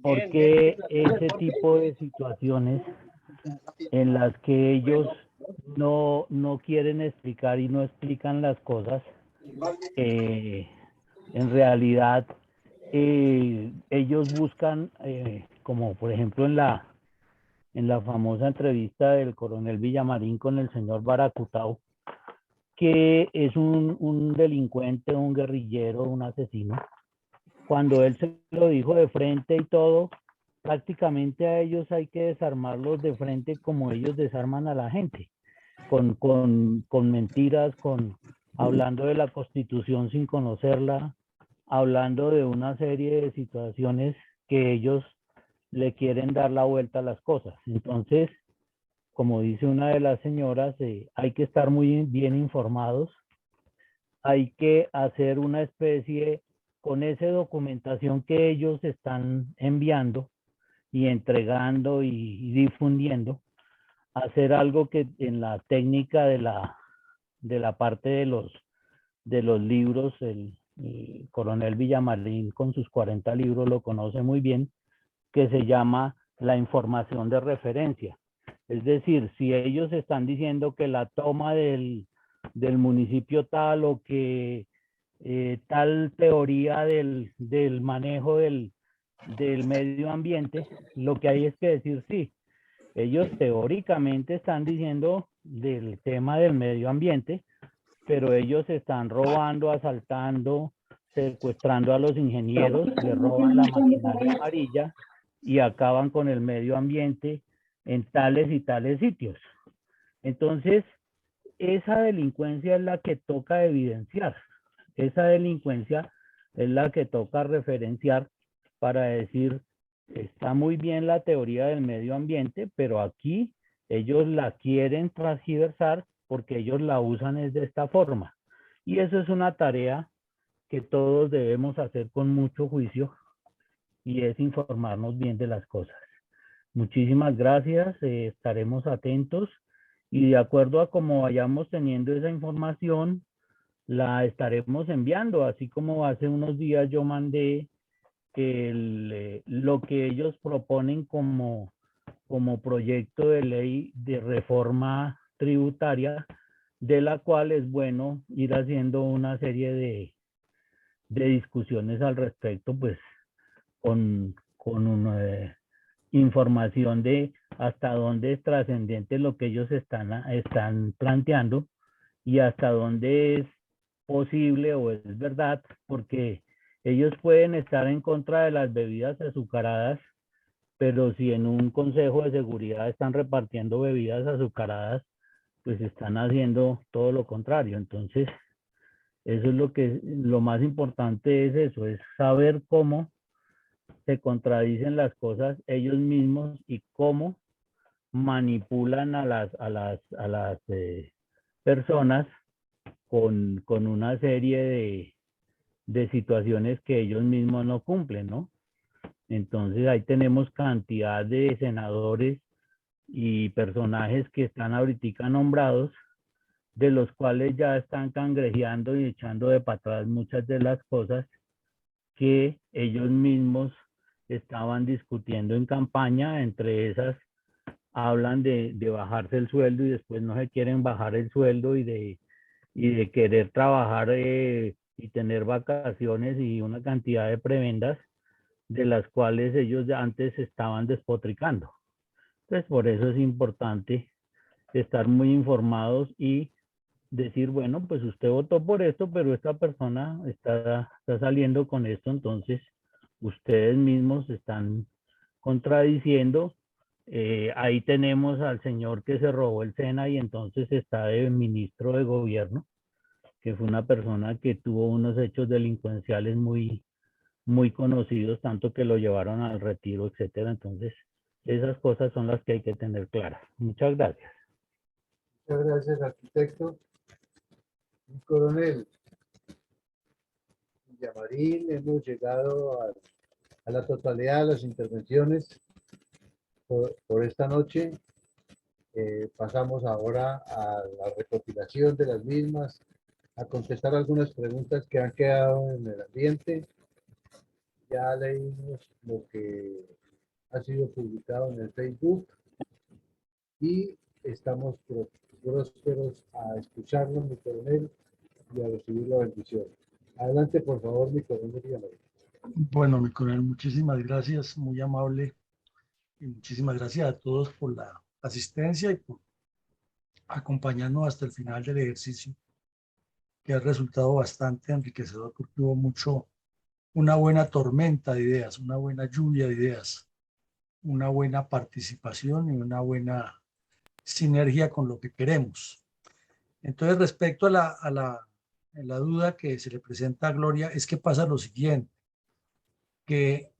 por qué ese tipo de situaciones en las que ellos no quieren explicar y no explican las cosas, en realidad ellos buscan, como por ejemplo en la famosa entrevista del coronel Villamarín con el señor Baracutao, que es un delincuente, un guerrillero, un asesino. Cuando él se lo dijo de frente y todo, prácticamente a ellos hay que desarmarlos de frente como ellos desarman a la gente, con mentiras, hablando de la Constitución sin conocerla, hablando de una serie de situaciones que ellos le quieren dar la vuelta a las cosas. Entonces, como dice una de las señoras, hay que estar muy bien informados, hay que hacer una especie, con esa documentación que ellos están enviando y entregando y difundiendo, hacer algo que en la técnica de la parte de los libros, el coronel Villamarín con sus 40 libros lo conoce muy bien, que se llama la información de referencia. Es decir, si ellos están diciendo que la toma del municipio tal o que tal teoría del manejo del medio ambiente, lo que hay es que decir sí. Ellos teóricamente están diciendo del tema del medio ambiente, pero ellos están robando, asaltando, secuestrando a los ingenieros, le roban la maquinaria amarilla y acaban con el medio ambiente en tales y tales sitios. Entonces, esa delincuencia es la que toca evidenciar, esa delincuencia es la que toca referenciar para decir, está muy bien la teoría del medio ambiente, pero aquí ellos la quieren transgiversar porque ellos la usan es de esta forma. Y eso es una tarea que todos debemos hacer con mucho juicio y es informarnos bien de las cosas. Muchísimas gracias, estaremos atentos y de acuerdo a cómo vayamos teniendo esa información, la estaremos enviando, así como hace unos días yo mandé lo que ellos proponen como proyecto de ley de reforma tributaria, de la cual es bueno ir haciendo una serie de discusiones al respecto, pues con una información de hasta dónde es trascendente lo que ellos están planteando y hasta dónde es posible o es verdad, porque ellos pueden estar en contra de las bebidas azucaradas, pero si en un consejo de seguridad están repartiendo bebidas azucaradas, pues están haciendo todo lo contrario. Entonces, eso es lo más importante es eso, es saber cómo se contradicen las cosas ellos mismos y cómo manipulan a las personas con una serie de situaciones que ellos mismos no cumplen, ¿no? Entonces ahí tenemos cantidad de senadores y personajes que están ahorita nombrados, de los cuales ya están cangrejeando y echando de para atrás muchas de las cosas que ellos mismos estaban discutiendo en campaña. Entre esas hablan de bajarse el sueldo y después no se quieren bajar el sueldo y de querer trabajar y tener vacaciones y una cantidad de prebendas de las cuales ellos ya antes estaban despotricando. Entonces, por eso es importante estar muy informados y decir, bueno, pues usted votó por esto, pero esta persona está saliendo con esto, entonces ustedes mismos están contradiciendo. Ahí tenemos al señor que se robó el SENA y entonces está de ministro de gobierno, que fue una persona que tuvo unos hechos delincuenciales muy conocidos, tanto que lo llevaron al retiro, etcétera. Entonces, esas cosas son las que hay que tener claras. Muchas gracias. Muchas gracias, arquitecto. Coronel Villamarín, hemos llegado a la totalidad de las intervenciones por esta noche. Pasamos ahora a la recopilación de las mismas, a contestar algunas preguntas que han quedado en el ambiente. Ya leímos lo que ha sido publicado en el Facebook y estamos prósperos a escucharlo, mi coronel, y a recibir la bendición. Adelante, por favor, mi coronel Villamarín. Bueno, mi coronel, muchísimas gracias, muy amable, y muchísimas gracias a todos por la asistencia y por acompañarnos hasta el final del ejercicio, que ha resultado bastante enriquecedor porque hubo una buena tormenta de ideas, una buena lluvia de ideas, una buena participación y una buena sinergia con lo que queremos. Entonces, respecto a la duda que se le presenta a Gloria, es que pasa lo siguiente, que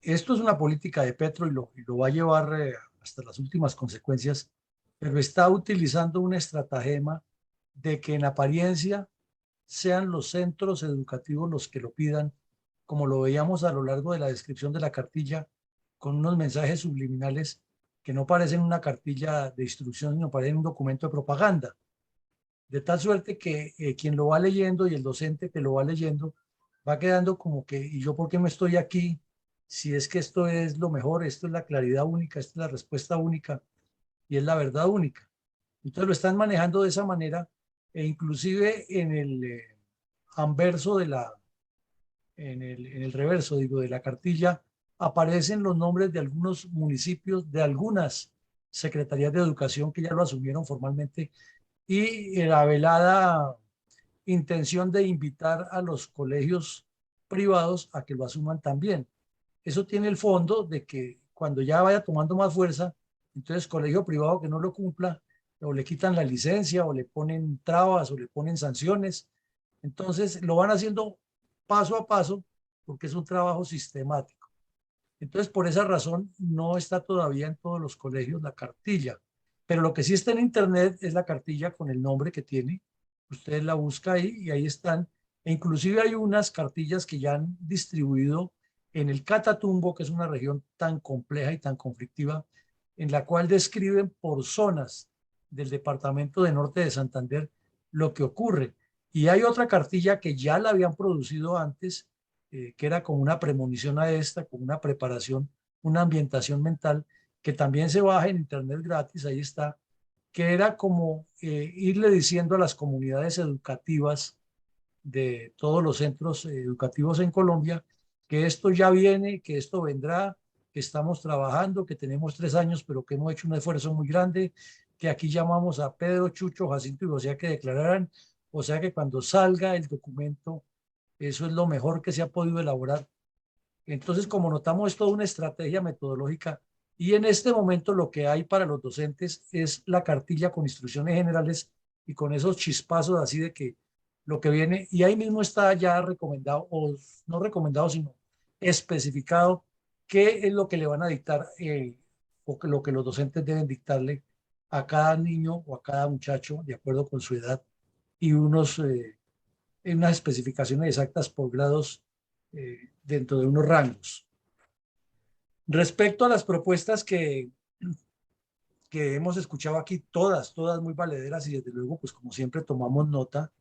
esto es una política de Petro y lo va a llevar hasta las últimas consecuencias, pero está utilizando una estratagema de que en apariencia sean los centros educativos los que lo pidan, como lo veíamos a lo largo de la descripción de la cartilla, con unos mensajes subliminales que no parecen una cartilla de instrucción, sino parecen un documento de propaganda. De tal suerte que quien lo va leyendo y el docente que lo va leyendo va quedando como que, ¿y yo por qué no estoy aquí? Si es que esto es lo mejor, esto es la claridad única, esta es la respuesta única y es la verdad única. Entonces lo están manejando de esa manera e inclusive en el anverso en el reverso, digo, de la cartilla, aparecen los nombres de algunos municipios, de algunas secretarías de educación que ya lo asumieron formalmente y la velada intención de invitar a los colegios privados a que lo asuman también. Eso tiene el fondo de que cuando ya vaya tomando más fuerza, entonces colegio privado que no lo cumpla, o le quitan la licencia, o le ponen trabas, o le ponen sanciones. Entonces lo van haciendo paso a paso porque es un trabajo sistemático. Entonces por esa razón no está todavía en todos los colegios la cartilla. Pero lo que sí está en internet es la cartilla con el nombre que tiene. Usted la busca ahí y ahí están. E inclusive hay unas cartillas que ya han distribuido en el Catatumbo, que es una región tan compleja y tan conflictiva, en la cual describen por zonas del departamento de Norte de Santander lo que ocurre. Y hay otra cartilla que ya la habían producido antes, que era como una premonición a esta, como una preparación, una ambientación mental, que también se baja en internet gratis, ahí está, que era como irle diciendo a las comunidades educativas de todos los centros educativos en Colombia que esto ya viene, que esto vendrá, que estamos trabajando, que tenemos 3 años, pero que hemos hecho un esfuerzo muy grande, que aquí llamamos a Pedro, Chucho, Jacinto y José que declararan, o sea que cuando salga el documento, eso es lo mejor que se ha podido elaborar. Entonces, como notamos, es toda una estrategia metodológica y en este momento lo que hay para los docentes es la cartilla con instrucciones generales y con esos chispazos así de que lo que viene, y ahí mismo está ya recomendado, o no recomendado, sino especificado qué es lo que le van a dictar o que lo que los docentes deben dictarle a cada niño o a cada muchacho de acuerdo con su edad y unas especificaciones exactas por grados dentro de unos rangos. Respecto a las propuestas que hemos escuchado aquí, todas muy valederas y desde luego, pues como siempre tomamos nota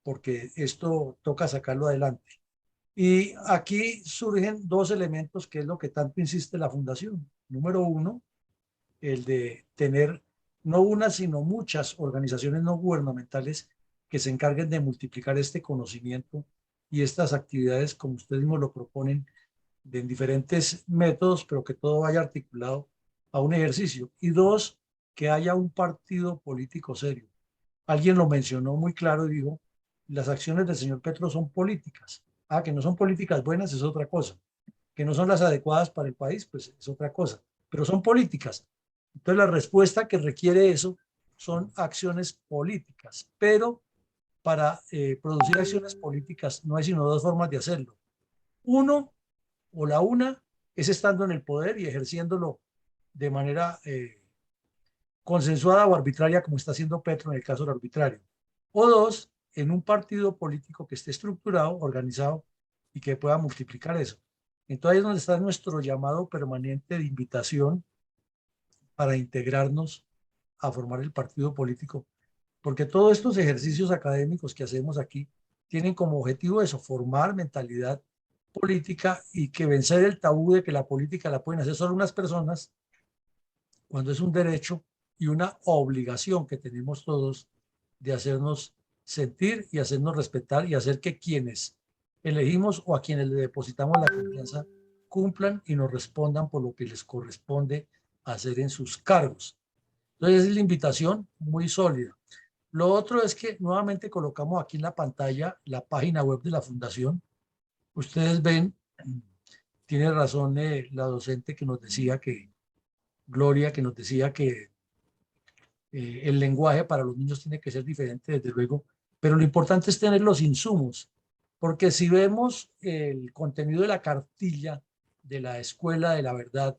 porque esto toca sacarlo adelante. Y aquí surgen 2 elementos que es lo que tanto insiste la Fundación. Número 1, el de tener no una, sino muchas organizaciones no gubernamentales que se encarguen de multiplicar este conocimiento y estas actividades, como ustedes mismos lo proponen, de diferentes métodos, pero que todo vaya articulado a un ejercicio. Y 2, que haya un partido político serio. Alguien lo mencionó muy claro y dijo, las acciones del señor Petro son políticas. Que no son políticas buenas es otra cosa. Que no son las adecuadas para el país, pues es otra cosa. Pero son políticas. Entonces la respuesta que requiere eso son acciones políticas. Pero para producir acciones políticas no hay sino 2 formas de hacerlo. Una es estando en el poder y ejerciéndolo de manera consensuada o arbitraria, como está haciendo Petro en el caso del arbitrario. O 2, en un partido político que esté estructurado, organizado y que pueda multiplicar eso. Entonces ahí es donde está nuestro llamado permanente de invitación para integrarnos a formar el partido político, porque todos estos ejercicios académicos que hacemos aquí tienen como objetivo eso, formar mentalidad política y que vencer el tabú de que la política la pueden hacer solo unas personas, cuando es un derecho y una obligación que tenemos todos de hacernos sentir y hacernos respetar y hacer que quienes elegimos o a quienes le depositamos la confianza cumplan y nos respondan por lo que les corresponde hacer en sus cargos. Entonces es la invitación muy sólida. Lo otro es que nuevamente colocamos aquí en la pantalla la página web de la Fundación. Ustedes ven, tiene razón la docente que nos decía que, Gloria, que nos decía que el lenguaje para los niños tiene que ser diferente, desde luego, pero lo importante es tener los insumos, porque si vemos el contenido de la cartilla de la Escuela de la Verdad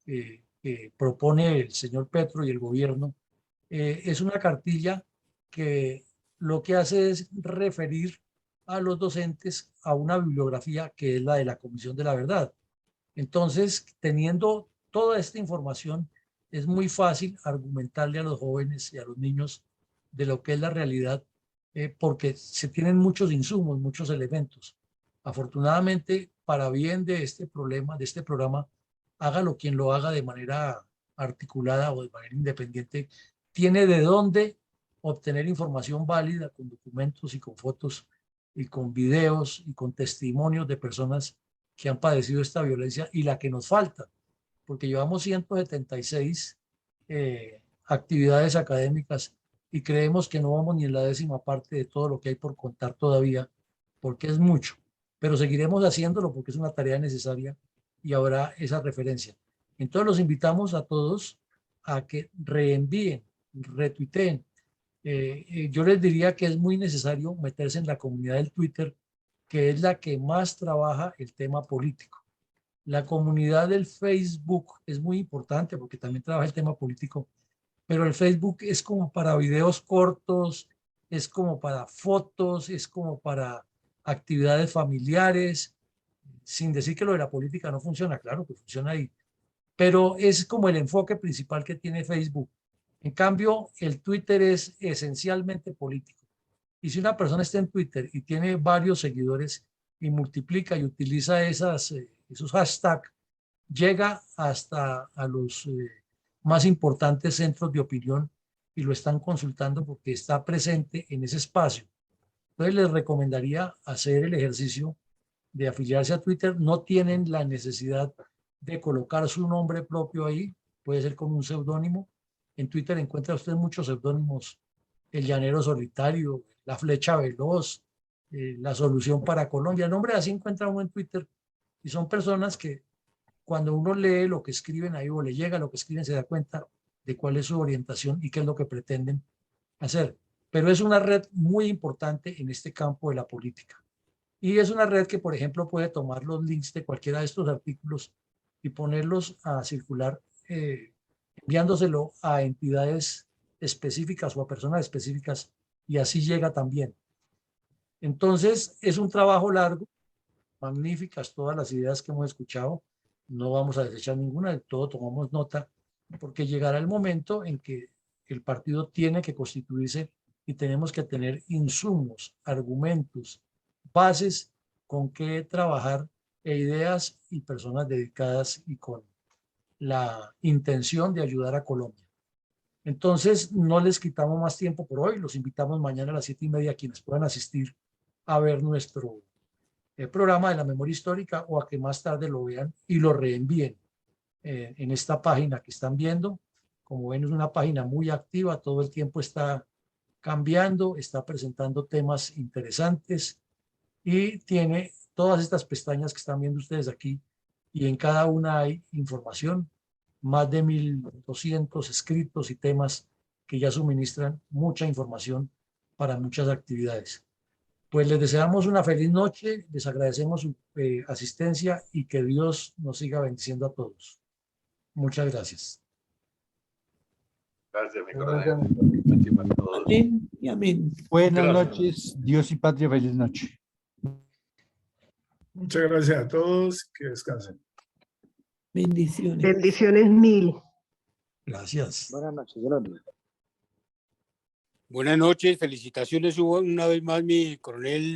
que propone el señor Petro y el gobierno, es una cartilla que lo que hace es referir a los docentes a una bibliografía que es la de la Comisión de la Verdad. Entonces, teniendo toda esta información, es muy fácil argumentarle a los jóvenes y a los niños de lo que es la realidad, porque se tienen muchos insumos, muchos elementos. Afortunadamente, para bien de este problema, de este programa, hágalo quien lo haga de manera articulada o de manera independiente, tiene de dónde obtener información válida con documentos y con fotos y con videos y con testimonios de personas que han padecido esta violencia y la que nos falta, porque llevamos 176 actividades académicas y creemos que no vamos ni en la 10ª parte de todo lo que hay por contar todavía, porque es mucho, pero seguiremos haciéndolo porque es una tarea necesaria y habrá esa referencia. Entonces los invitamos a todos a que reenvíen, retuiteen. Yo les diría que es muy necesario meterse en la comunidad del Twitter, que es la que más trabaja el tema político. La comunidad del Facebook es muy importante porque también trabaja el tema político, pero el Facebook es como para videos cortos, es como para fotos, es como para actividades familiares, sin decir que lo de la política no funciona, claro que funciona ahí, pero es como el enfoque principal que tiene Facebook. En cambio, el Twitter es esencialmente político. Y si una persona está en Twitter y tiene varios seguidores y multiplica y utiliza esos hashtags, llega hasta a los más importantes centros de opinión y lo están consultando porque está presente en ese espacio. Entonces les recomendaría hacer el ejercicio de afiliarse a Twitter. No tienen la necesidad de colocar su nombre propio ahí, puede ser con un seudónimo. En Twitter encuentra usted muchos seudónimos: El Llanero Solitario, La Flecha Veloz, La Solución para Colombia. El nombre así encuentra uno en Twitter y son personas que cuando uno lee lo que escriben ahí o le llega lo que escriben, se da cuenta de cuál es su orientación y qué es lo que pretenden hacer. Pero es una red muy importante en este campo de la política. Y es una red que, por ejemplo, puede tomar los links de cualquiera de estos artículos y ponerlos a circular, enviándoselo a entidades específicas o a personas específicas, y así llega también. Entonces, es un trabajo largo, magníficas todas las ideas que hemos escuchado, no vamos a desechar ninguna, de todo tomamos nota, porque llegará el momento en que el partido tiene que constituirse y tenemos que tener insumos, argumentos, bases con que trabajar e ideas y personas dedicadas y con la intención de ayudar a Colombia. Entonces, no les quitamos más tiempo por hoy, los invitamos mañana a las 7:30 a quienes puedan asistir a ver nuestro programa de la memoria histórica o a que más tarde lo vean y lo reenvíen en esta página que están viendo. Como ven, es una página muy activa, todo el tiempo está cambiando, está presentando temas interesantes y tiene todas estas pestañas que están viendo ustedes aquí y en cada una hay información, más de 1.200 escritos y temas que ya suministran mucha información para muchas actividades. Pues les deseamos una feliz noche, les agradecemos su asistencia y que Dios nos siga bendiciendo a todos. Muchas gracias. Gracias, mi coronel. Amén y amén. Buenas Gracias. noches, Dios y patria, feliz noche. Muchas gracias a todos, que descansen. Bendiciones. Bendiciones mil. Gracias. Buenas noches, Dios los bendiga. Buenas noches, felicitaciones una vez más, mi coronel